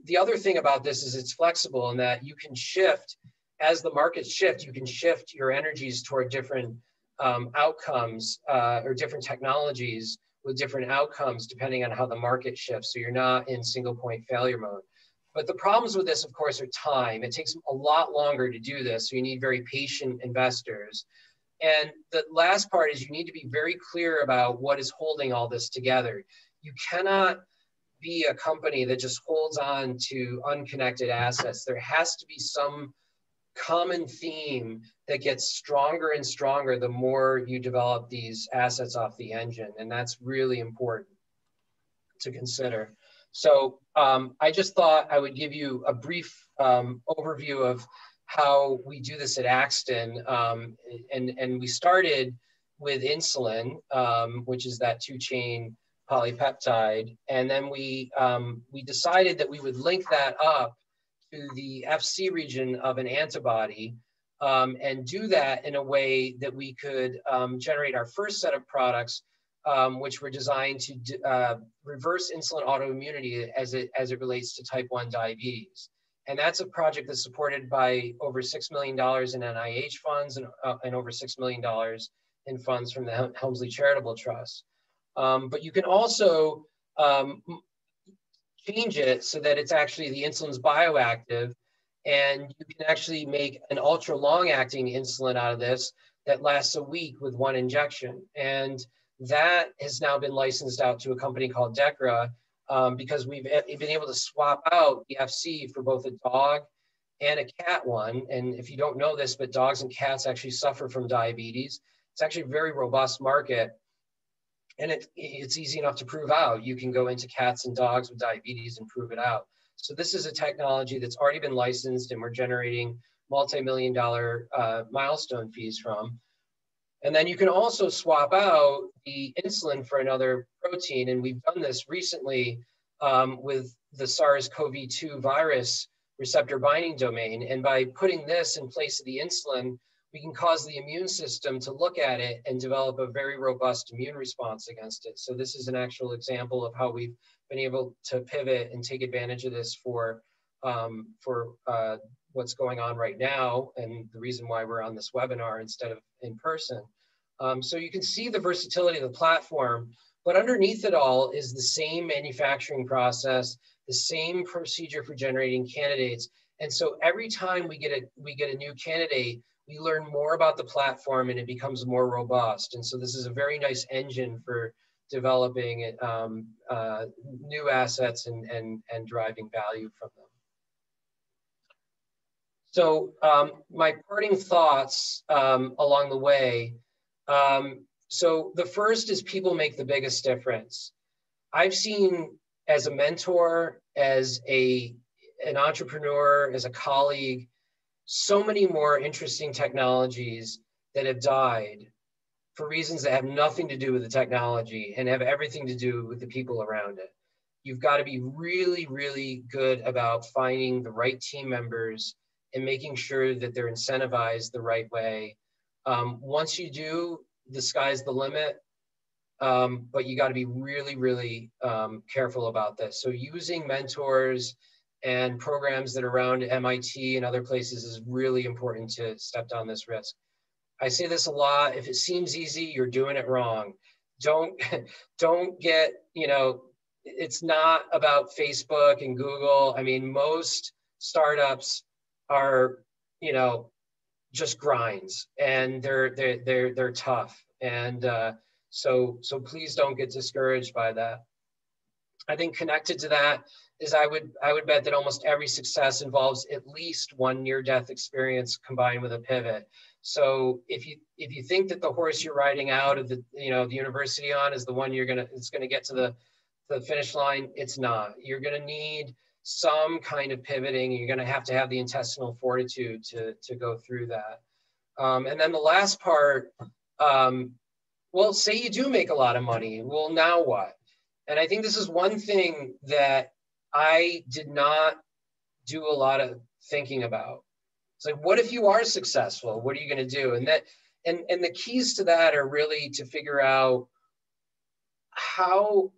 The other thing about this is it's flexible in that you can shift, as the markets shift, you can shift your energies toward different outcomes or different technologies with different outcomes depending on how the market shifts. So you're not in single point failure mode. But the problems with this, of course, are time. It takes a lot longer to do this. So you need very patient investors. And the last part is you need to be very clear about what is holding all this together. You cannot be a company that just holds on to unconnected assets. There has to be some common theme that gets stronger and stronger the more you develop these assets off the engine. And that's really important to consider. So I just thought I would give you a brief overview of how we do this at Axton. And we started with insulin, which is that 2-chain polypeptide. And then we decided that we would link that up to the FC region of an antibody and do that in a way that we could generate our first set of products, which were designed to reverse insulin autoimmunity as it relates to type 1 diabetes. And that's a project that's supported by over $6 million in NIH funds and over $6 million in funds from the Helmsley Charitable Trust. But you can also change it so that it's actually, the insulin's bioactive, and you can actually make an ultra long acting insulin out of this that lasts a week with one injection. And that has now been licensed out to a company called Decra because we've been able to swap out the FC for both a dog and a cat one. And if you don't know this, but dogs and cats actually suffer from diabetes. It's actually a very robust market. And it's easy enough to prove out. You can go into cats and dogs with diabetes and prove it out. So this is a technology that's already been licensed and we're generating multi-million-dollar milestone fees from. And then you can also swap out the insulin for another protein. And we've done this recently with the SARS-CoV-2 virus receptor binding domain. And by putting this in place of the insulin, we can cause the immune system to look at it and develop a very robust immune response against it. So this is an actual example of how we've been able to pivot and take advantage of this for what's going on right now, and the reason why we're on this webinar instead of in person. So you can see the versatility of the platform, but underneath it all is the same manufacturing process, the same procedure for generating candidates. And so every time we get a new candidate, we learn more about the platform and it becomes more robust. And so this is a very nice engine for developing new assets and driving value from them. So my parting thoughts along the way. So the first is people make the biggest difference. I've seen as a mentor, as an entrepreneur, as a colleague, so many more interesting technologies that have died for reasons that have nothing to do with the technology and have everything to do with the people around it. You've got to be really, really good about finding the right team members and making sure that they're incentivized the right way. Once you do, the sky's the limit, but you got to be really, really careful about this. So using mentors and programs that are around MIT and other places is really important to step down this risk. I say this a lot: if it seems easy, you're doing it wrong. Don't get, it's not about Facebook and Google. I mean, most startups are, just grinds, and they're tough. And so please don't get discouraged by that. I think connected to that is I would bet that almost every success involves at least one near-death experience combined with a pivot. So if you think that the horse you're riding out of the university on is the one it's gonna get to the finish line, it's not. You're gonna need some kind of pivoting. You're gonna have to have the intestinal fortitude to go through that. And then the last part, well, say you do make a lot of money. Well, now what? And I think this is one thing that I did not do a lot of thinking about. It's like, what if you are successful? What are you going to do? And the keys to that are really to figure out how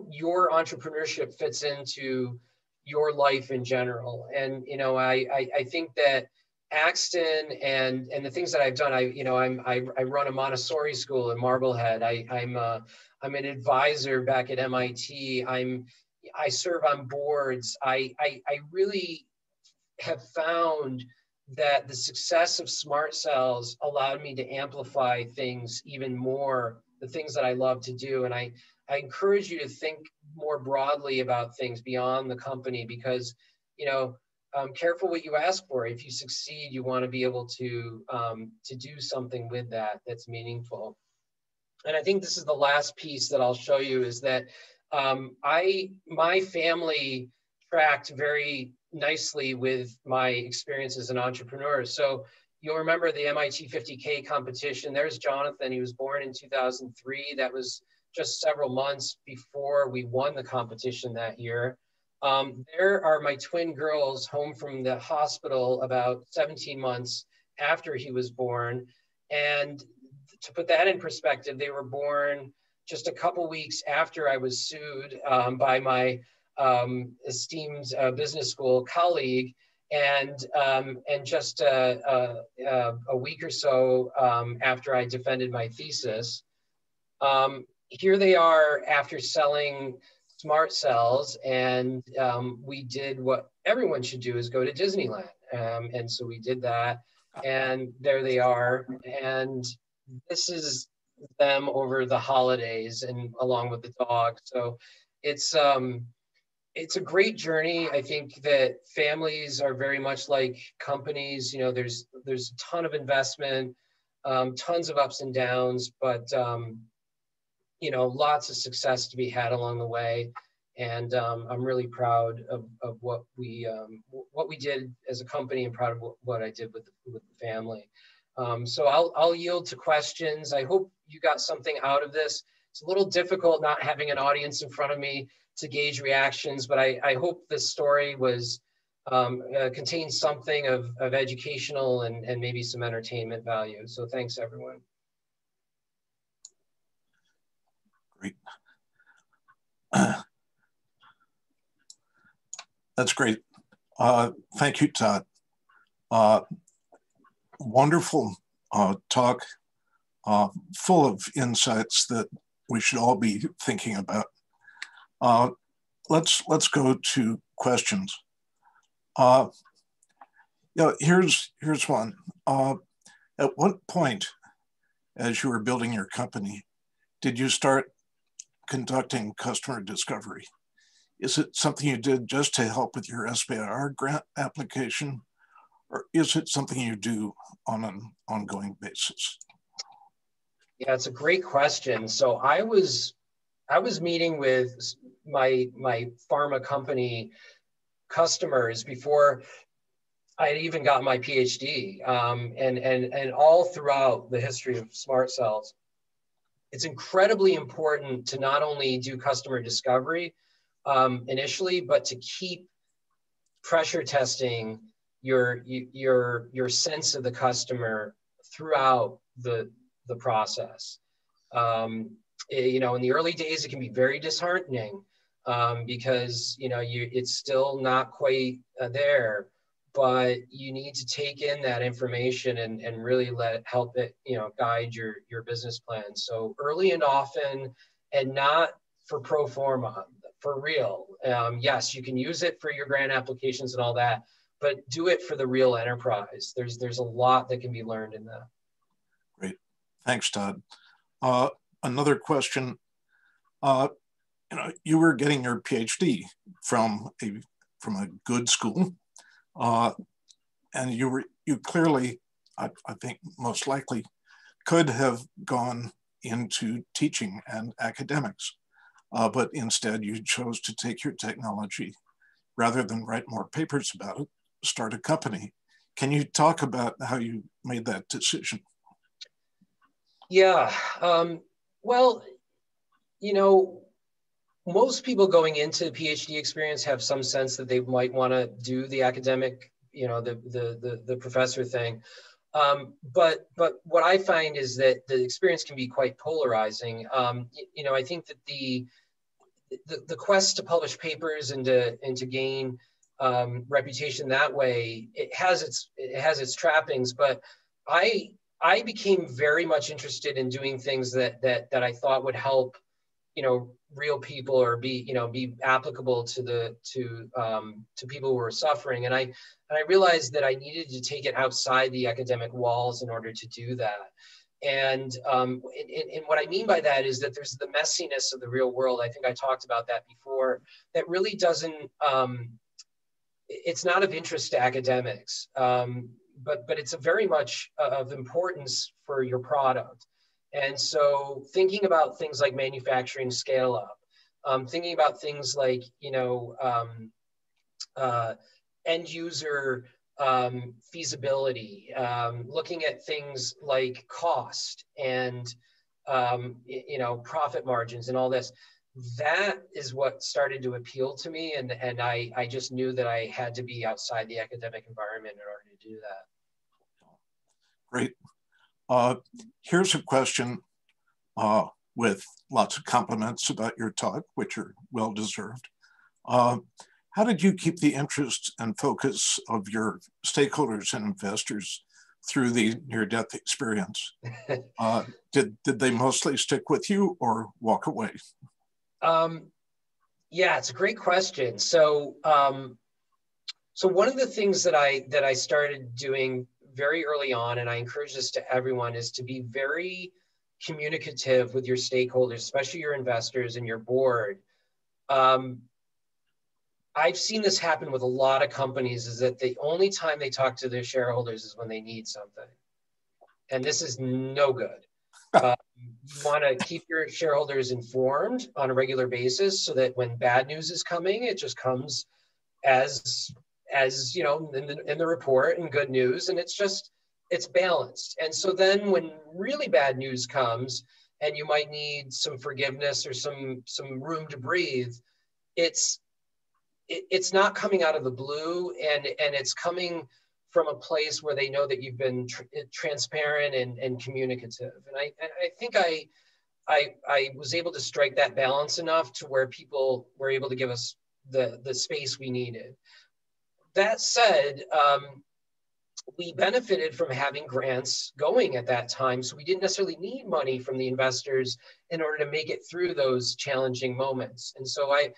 your entrepreneurship fits into your life in general. And I think that Axton and the things that I've done, I run a Montessori school in Marblehead. I'm an advisor back at MIT. I serve on boards. I really have found that the success of SmartCells allowed me to amplify things even more, the things that I love to do. And I encourage you to think more broadly about things beyond the company, because, careful what you ask for. If you succeed, you want to be able to do something with that's meaningful. And I think this is the last piece that I'll show you, is that my family tracked very nicely with my experience as an entrepreneur. So you'll remember the MIT 50K competition. There's Jonathan. He was born in 2003. That was just several months before we won the competition that year. There are my twin girls home from the hospital about 17 months after he was born. And to put that in perspective, they were born just a couple weeks after I was sued by my esteemed business school colleague, and just a week or so after I defended my thesis. Here they are after selling SmartCells, and we did what everyone should do, is go to Disneyland. And so we did that, and there they are. And this is them over the holidays, and along with the dog. So it's a great journey. I think that families are very much like companies. There's a ton of investment, tons of ups and downs, but lots of success to be had along the way. And I'm really proud of what we did as a company, and proud of what I did with the family. So I'll yield to questions. I hope you got something out of this. It's a little difficult not having an audience in front of me to gauge reactions, but I hope this story was contains something of educational and maybe some entertainment value. So thanks, everyone. Great. That's great. Thank you, Todd. Wonderful talk, full of insights that we should all be thinking about. Let's go to questions. Here's one. At what point, as you were building your company, did you start conducting customer discovery? Is it something you did just to help with your SBIR grant application, or is it something you do on an ongoing basis? Yeah, it's a great question. So I was meeting with my pharma company customers before I had even got my PhD, and all throughout the history of SmartCells, it's incredibly important to not only do customer discovery initially, but to keep pressure testing your sense of the customer throughout the process. You know, in the early days, it can be very disheartening because it's still not quite there, but you need to take in that information and really help it guide your business plan. So early and often, and not for pro forma, for real. Yes, you can use it for your grant applications and all that, but do it for the real enterprise. There's a lot that can be learned in that. Great, thanks, Todd. Another question. You were getting your PhD from a good school, and you clearly, I think most likely, could have gone into teaching and academics, but instead you chose to take your technology, rather than write more papers about it, start a company. Can you talk about how you made that decision? Yeah, well, most people going into PhD experience have some sense that they might want to do the academic, the professor thing. But what I find is that the experience can be quite polarizing. I think that the quest to publish papers and to gain reputation that way, it has its trappings. But I became very much interested in doing things that I thought would help, real people, or be applicable to people who were suffering. And I realized that I needed to take it outside the academic walls in order to do that. And what I mean by that is that there's the messiness of the real world. I think I talked about that before. That really doesn't, it's not of interest to academics, but it's a very much of importance for your product. And so thinking about things like manufacturing scale up, thinking about things like, end user feasibility, looking at things like cost and, profit margins and all this, that is what started to appeal to me. And I just knew that I had to be outside the academic environment in order to do that. Great. Here's a question with lots of compliments about your talk, which are well-deserved. How did you keep the interest and focus of your stakeholders and investors through the near-death experience? Did they mostly stick with you or walk away? Yeah, it's a great question. So, so one of the things that I started doing very early on, and I encourage this to everyone, is to be very communicative with your stakeholders, especially your investors and your board. I've seen this happen with a lot of companies, is that the only time they talk to their shareholders is when they need something. And this is no good. You want to keep your shareholders informed on a regular basis so that when bad news is coming, it just comes as in the report, and good news, and it's balanced. And so then when really bad news comes and you might need some forgiveness or some room to breathe, it's not coming out of the blue, and it's coming from a place where they know that you've been transparent and communicative. And I think I was able to strike that balance enough to where people were able to give us the space we needed. That said, we benefited from having grants going at that time, so we didn't necessarily need money from the investors in order to make it through those challenging moments. And so I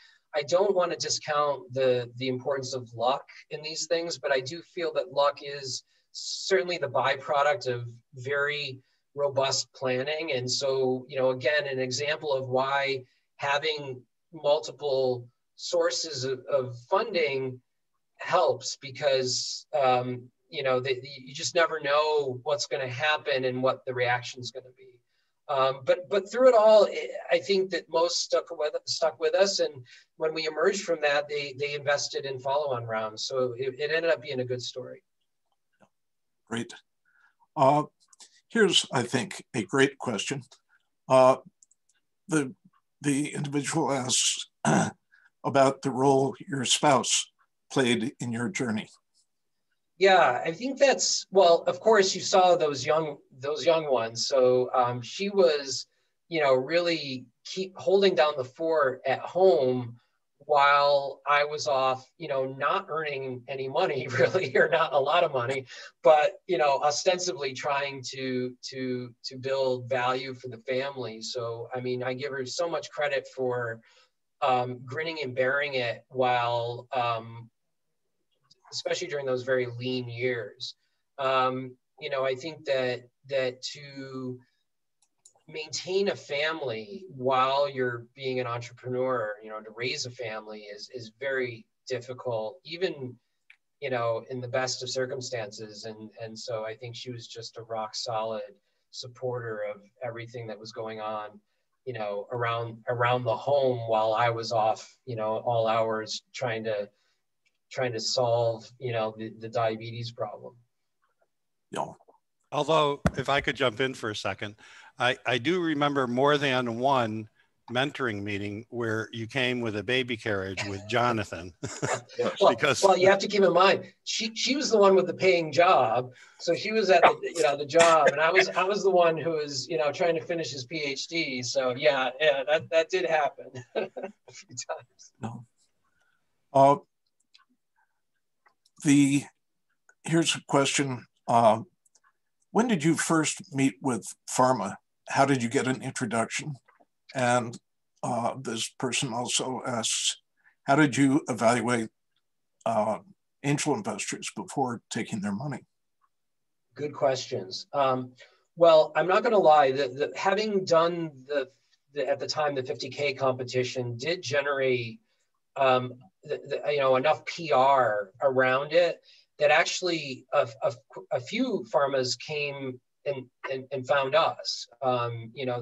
don't want to discount the importance of luck in these things, but I do feel that luck is certainly the byproduct of very robust planning. And so, you know, again, an example of why having multiple sources of funding helps, because, you know, you just never know what's going to happen and what the reaction is going to be. But through it all, I think that most stuck with us. And when we emerged from that, they invested in follow-on rounds. So it ended up being a good story. Great. Here's, I think, a great question. The individual asks about the role your spouse played in your journey. Yeah, I think that's, well, of course you saw those young ones. So she was, you know, really keep holding down the fort at home while I was off, you know, not earning any money really, or not a lot of money, but, you know, ostensibly trying to build value for the family. So, I mean, I give her so much credit for grinning and bearing it while, especially during those very lean years. You know, I think that to maintain a family while you're being an entrepreneur, you know, to raise a family is very difficult, even, you know, in the best of circumstances. And so I think she was just a rock solid supporter of everything that was going on, you know, around the home while I was off, you know, all hours trying to solve, you know, the diabetes problem. Yeah. Although, if I could jump in for a second, I do remember more than one mentoring meeting where you came with a baby carriage with Jonathan. well, you have to keep in mind, she was the one with the paying job, so she was at the job, and I was the one who was, you know, trying to finish his PhD. So yeah, that did happen a few times. No. Here's a question. When did you first meet with pharma? How did you get an introduction? And this person also asks, how did you evaluate angel investors before taking their money? Good questions. Well, I'm not going to lie, having done at the time, the 50K competition did generate you know, enough PR around it that actually a few pharmas came and found us. You know,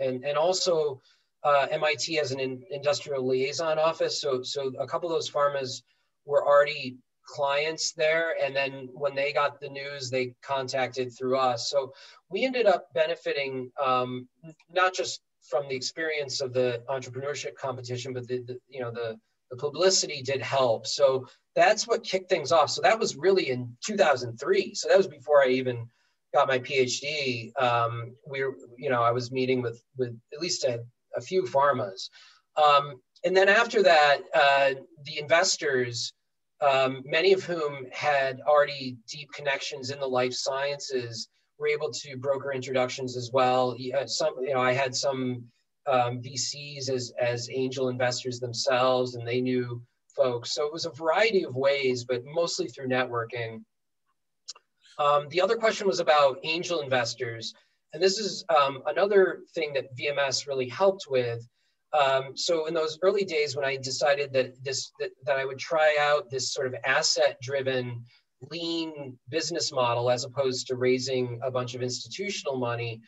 and also MIT has an industrial liaison office, so a couple of those pharmas were already clients there, and then when they got the news, they contacted through us. So we ended up benefiting not just from the experience of the entrepreneurship competition, but the publicity did help. So that's what kicked things off. So that was really in 2003. So that was before I even got my PhD. I was meeting with at least a few pharmas. And then after that, the investors, many of whom had already deep connections in the life sciences, were able to broker introductions as well. I had some VCs as angel investors themselves, and they knew folks. So it was a variety of ways, but mostly through networking. The other question was about angel investors. And this is another thing that VMS really helped with. So in those early days when I decided that I would try out this sort of asset-driven, lean business model as opposed to raising a bunch of institutional money,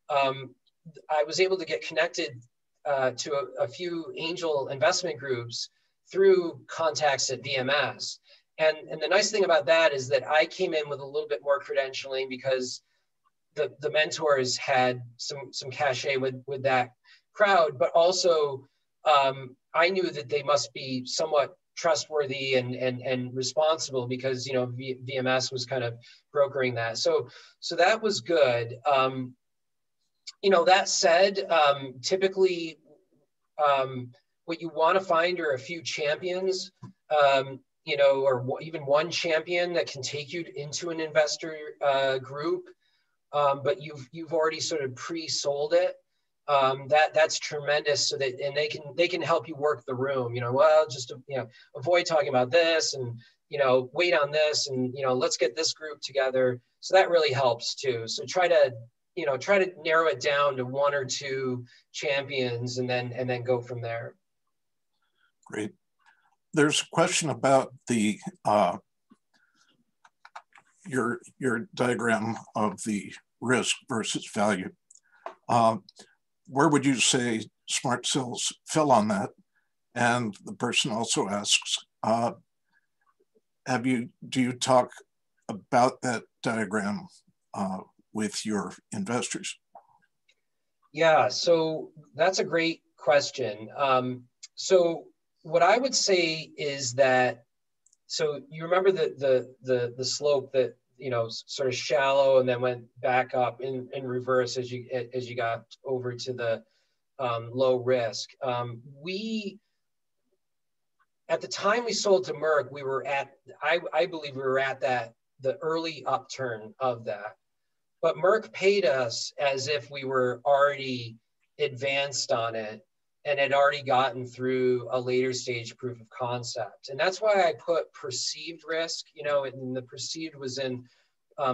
I was able to get connected to a few angel investment groups through contacts at VMS. And the nice thing about that is that I came in with a little bit more credentialing, because the mentors had some cachet with that crowd, but also I knew that they must be somewhat trustworthy and responsible, because VMS was kind of brokering that. So that was good. That said, typically what you want to find are a few champions, or even one champion that can take you into an investor group, but you've already sort of pre-sold it. That's tremendous. So that, and they can help you work the room. Just avoid talking about this, and wait on this, and let's get this group together. So that really helps too. So try to narrow it down to one or two champions, and then go from there. Great. There's a question about the your diagram of the risk versus value. Where would you say SmartCells fell on that? And the person also asks, do you talk about that diagram with your investors? Yeah, so that's a great question. So what I would say is that, so you remember the slope that sort of shallow and then went back up in reverse as you got over to the low risk. At the time we sold to Merck, we were at, I believe we were at the early upturn of that. But Merck paid us as if we were already advanced on it and had already gotten through a later stage proof of concept. And that's why I put perceived risk, and the perceived was in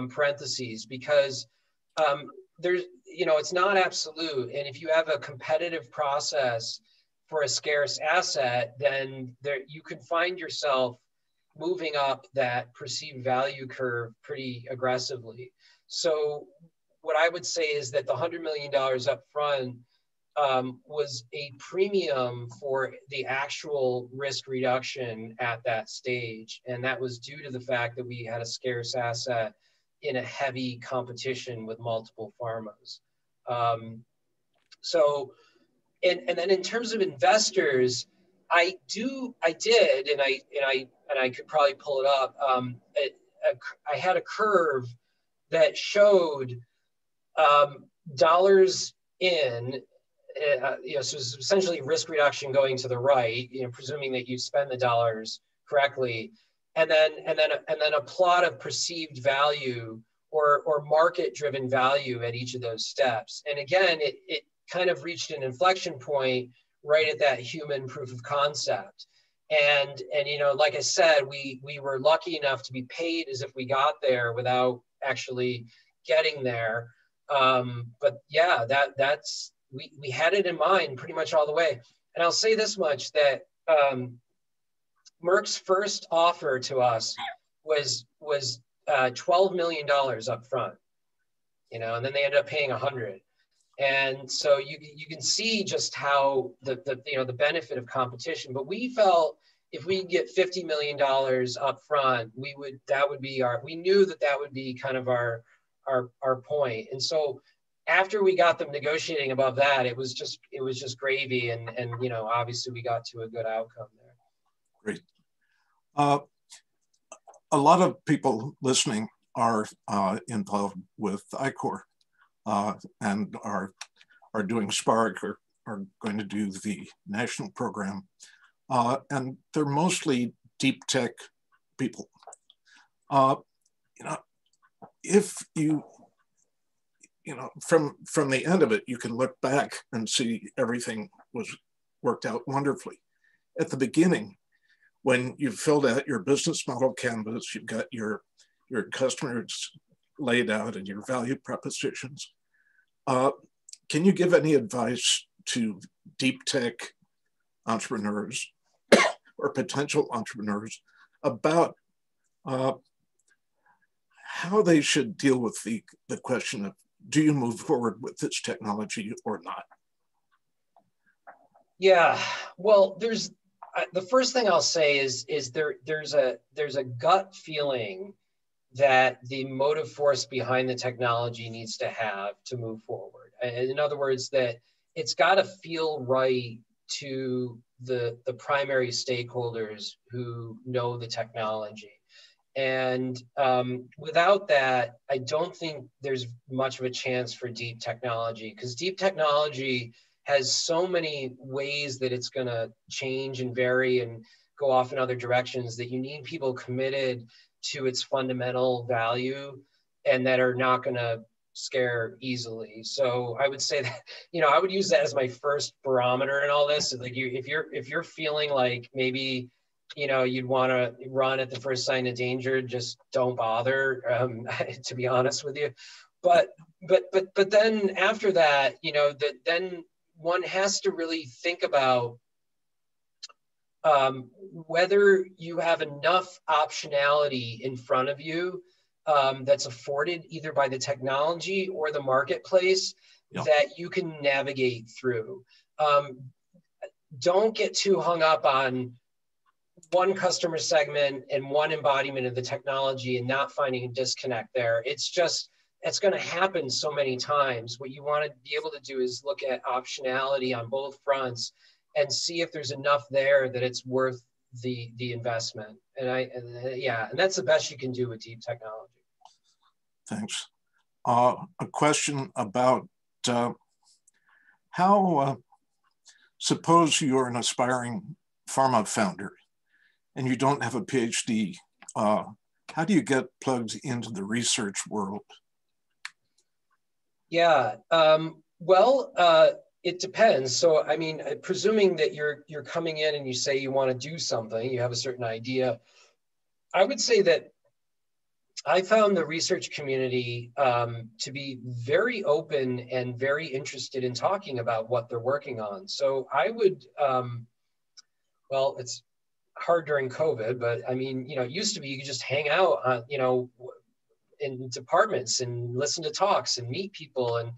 parentheses, because there's, it's not absolute. And if you have a competitive process for a scarce asset, then you can find yourself moving up that perceived value curve pretty aggressively. So what I would say is that the $100 million up front was a premium for the actual risk reduction at that stage. And that was due to the fact that we had a scarce asset in a heavy competition with multiple pharmas. And then in terms of investors, I did, and I could probably pull it up. I had a curve that showed dollars in, so it's essentially risk reduction going to the right, presuming that you spend the dollars correctly, and then a plot of perceived value or market-driven value at each of those steps. And again, it kind of reached an inflection point right at that human proof of concept. And like I said, we were lucky enough to be paid as if we got there without actually getting there. But yeah, we had it in mind pretty much all the way. And I'll say this much, that Merck's first offer to us was $12 million up front, and then they ended up paying 100. And so you can see just how the benefit of competition. But we felt if we get $50 million up front, we knew that would be kind of our point. And so after we got them negotiating above that, it was just gravy, and obviously we got to a good outcome there. Great. A lot of people listening are involved with ICOR. And are doing Spark, or are going to do the national program. And they're mostly deep tech people. If from the end of it, you can look back and see everything was worked out wonderfully. At the beginning, when you've filled out your business model canvas, you've got your customers laid out and your value propositions. Can you give any advice to deep tech entrepreneurs or potential entrepreneurs about how they should deal with the question of, do you move forward with this technology or not? Yeah, well, the first thing I'll say is there's a gut feeling that the motive force behind the technology needs to have to move forward. In other words, that it's got to feel right to the primary stakeholders who know the technology. And without that, I don't think there's much of a chance for deep technology, because deep technology has so many ways that it's going to change and vary and go off in other directions, that you need people committed to its fundamental value and that are not going to scare easily. So I would say that, you know, I would use that as my first barometer in all this. Like, if you're feeling like maybe, you know, you'd want to run at the first sign of danger, just don't bother, to be honest with you. But then after that, you know, then one has to really think about whether you have enough optionality in front of you that's afforded either by the technology or the marketplace, that you can navigate through. Don't get too hung up on one customer segment and one embodiment of the technology and not finding a disconnect there. It's going to happen so many times. What you want to be able to do is look at optionality on both fronts and see if there's enough there that it's worth the investment. And that's the best you can do with deep technology. Thanks. A question about how, suppose you're an aspiring pharma founder and you don't have a PhD, how do you get plugged into the research world? Yeah, it depends. So, I mean, presuming that you're coming in and you say you want to do something, you have a certain idea, I would say that I found the research community to be very open and very interested in talking about what they're working on. So I would, well, it's hard during COVID, but I mean, you know, it used to be you could just hang out, you know, in departments and listen to talks and meet people and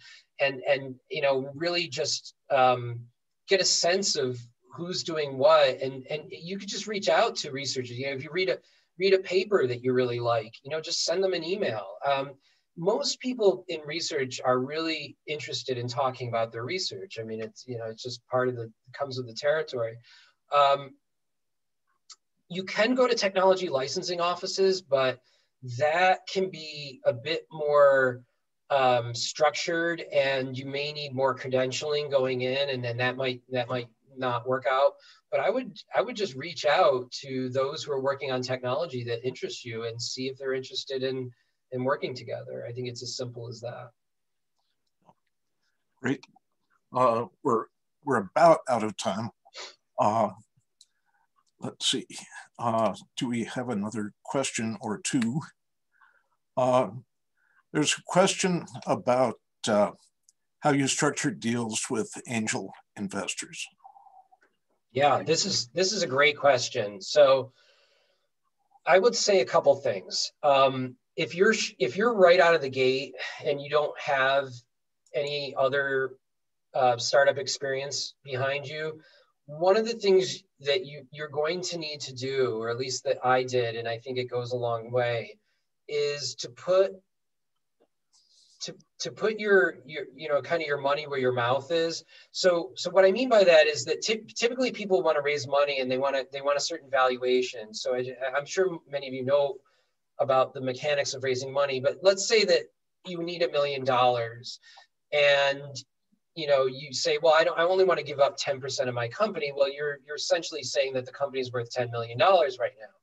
you know, really just get a sense of who's doing what, and you could just reach out to researchers. You know, if you read a paper that you really like, you know, just send them an email. Most people in research are really interested in talking about their research. I mean, it's, you know, it's just part of comes with the territory. You can go to technology licensing offices, but that can be a bit more structured, and you may need more credentialing going in, and then that might not work out. But I would just reach out to those who are working on technology that interests you and see if they're interested in working together. I think it's as simple as that. Great. We're about out of time. Let's see. Do we have another question or two? There's a question about how you structure deals with angel investors. Yeah, this is a great question. So I would say a couple things. If you're right out of the gate and you don't have any other startup experience behind you, one of the things that you're going to need to do, or at least that I did, and I think it goes a long way, is to put your you know, kind of your money where your mouth is. So what I mean by that is that typically people want to raise money and they want a certain valuation. So I'm sure many of you know about the mechanics of raising money, but let's say that you need $1 million, and you know, you say, well, I only want to give up 10% of my company. Well, you're essentially saying that the company is worth $10 million right now.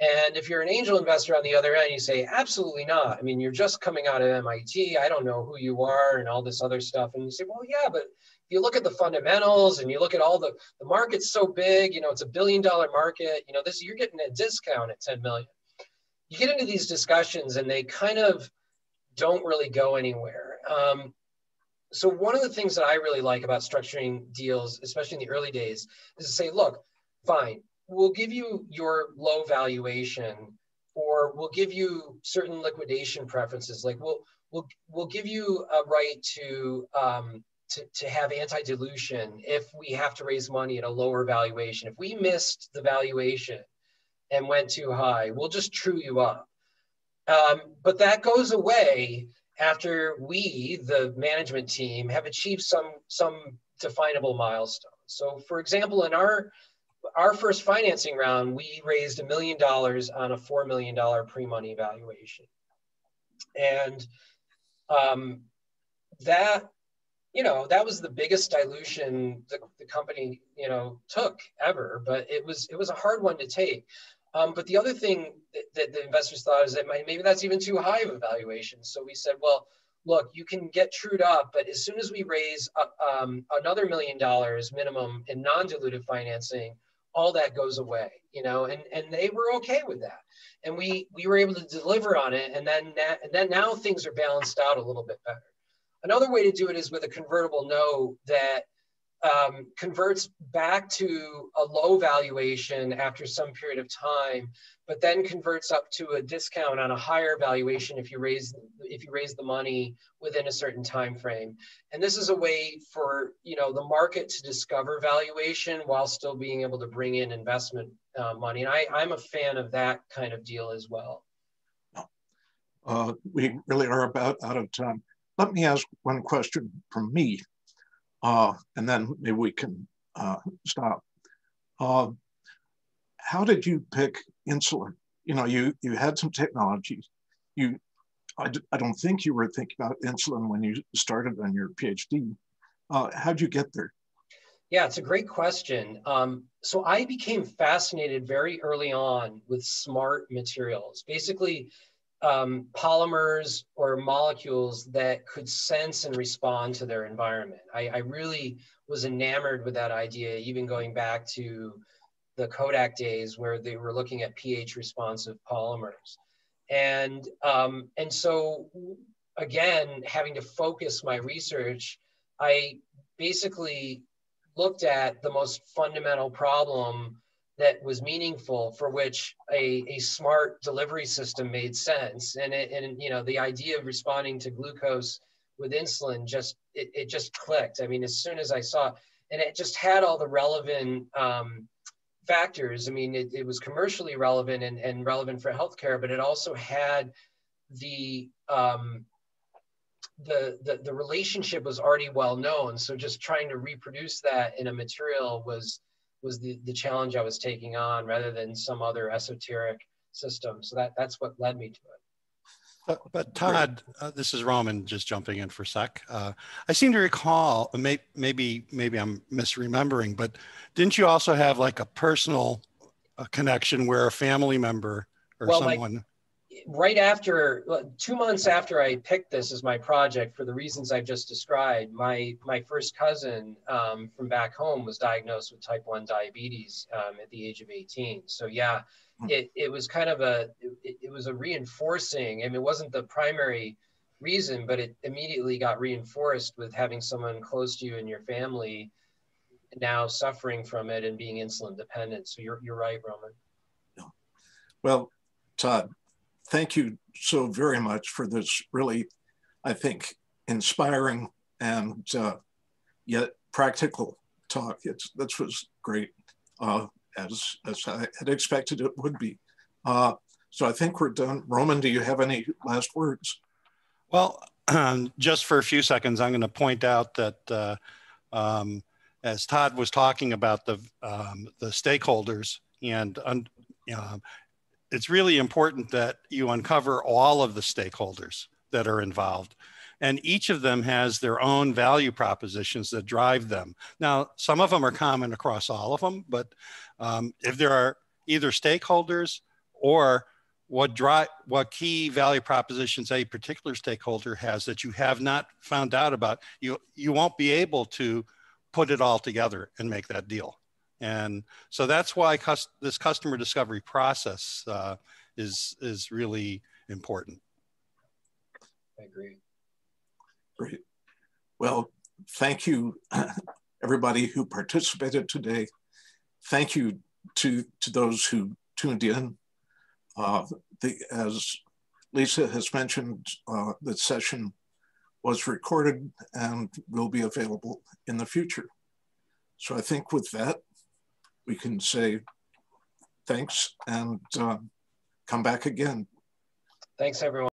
And if you're an angel investor on the other end, you say, absolutely not. I mean, you're just coming out of MIT. I don't know who you are and all this other stuff. And you say, well, yeah, but if you look at the fundamentals and you look at all the market's so big, you know, it's $1 billion market, you know, you're getting a discount at 10 million. You get into these discussions and they kind of don't really go anywhere. So one of the things that I really like about structuring deals, especially in the early days, is to say, look, fine, we'll give you your low valuation, or we'll give you certain liquidation preferences. Like we'll give you a right to have anti-dilution if we have to raise money at a lower valuation. If we missed the valuation and went too high, we'll just true you up. But that goes away after we, the management team, have achieved some definable milestones. So for example, in our first financing round, we raised $1 million on a $4 million pre-money valuation. And that, that was the biggest dilution the company, took ever, but it was a hard one to take. But the other thing that the investors thought is that maybe that's even too high of a valuation. So we said, well, look, you can get trued up, but as soon as we raise another $1 million minimum in non-dilutive financing, all that goes away, and they were okay with that. And we were able to deliver on it. And then now things are balanced out a little bit better. Another way to do it is with a convertible note that converts back to a low valuation after some period of time, but then converts up to a discount on a higher valuation if you raise the money within a certain time frame. And this is a way for the market to discover valuation while still being able to bring in investment money. And I'm a fan of that kind of deal as well. We really are about out of time. Let me ask one question from me, and then maybe we can stop. How did you pick insulin? You had some technologies. I don't think you were thinking about insulin when you started on your PhD. How'd you get there? Yeah, it's a great question. So I became fascinated very early on with smart materials, basically polymers or molecules that could sense and respond to their environment. I really was enamored with that idea, even going back to the Kodak days where they were looking at pH responsive polymers. And so again, having to focus my research, I basically looked at the most fundamental problem that was meaningful, for which a smart delivery system made sense. And the idea of responding to glucose with insulin just clicked. I mean, as soon as I saw, and it just had all the relevant factors. I mean, it was commercially relevant and relevant for healthcare, but it also had the relationship was already well known. So just trying to reproduce that in a material was the challenge I was taking on, rather than some other esoteric system. So that's what led me to it. But Todd, this is Roman just jumping in for a sec. I seem to recall, maybe I'm misremembering, but didn't you also have like a personal connection where a family member or someone? Right after, 2 months after I picked this as my project, for the reasons I've just described, my first cousin from back home was diagnosed with type 1 diabetes at the age of 18. So yeah, it was kind of it was a reinforcing. I mean, it wasn't the primary reason, but it immediately got reinforced with having someone close to you in your family now suffering from it and being insulin dependent. So you're right, Roman. Well, Todd, thank you so very much for this really, I think, inspiring and yet practical talk. This was great, as I had expected it would be. So I think we're done. Roman, do you have any last words? Well, just for a few seconds, I'm going to point out that as Todd was talking about the stakeholders, and it's really important that you uncover all of the stakeholders that are involved. And each of them has their own value propositions that drive them. Now, some of them are common across all of them, but if there are either stakeholders or what key value propositions a particular stakeholder has that you have not found out about, you won't be able to put it all together and make that deal. And so that's why this customer discovery process is really important. I agree. Great. Well, thank you, everybody who participated today. Thank you to those who tuned in. As Lisa has mentioned, the session was recorded and will be available in the future. So I think with that, we can say thanks and come back again. Thanks, everyone.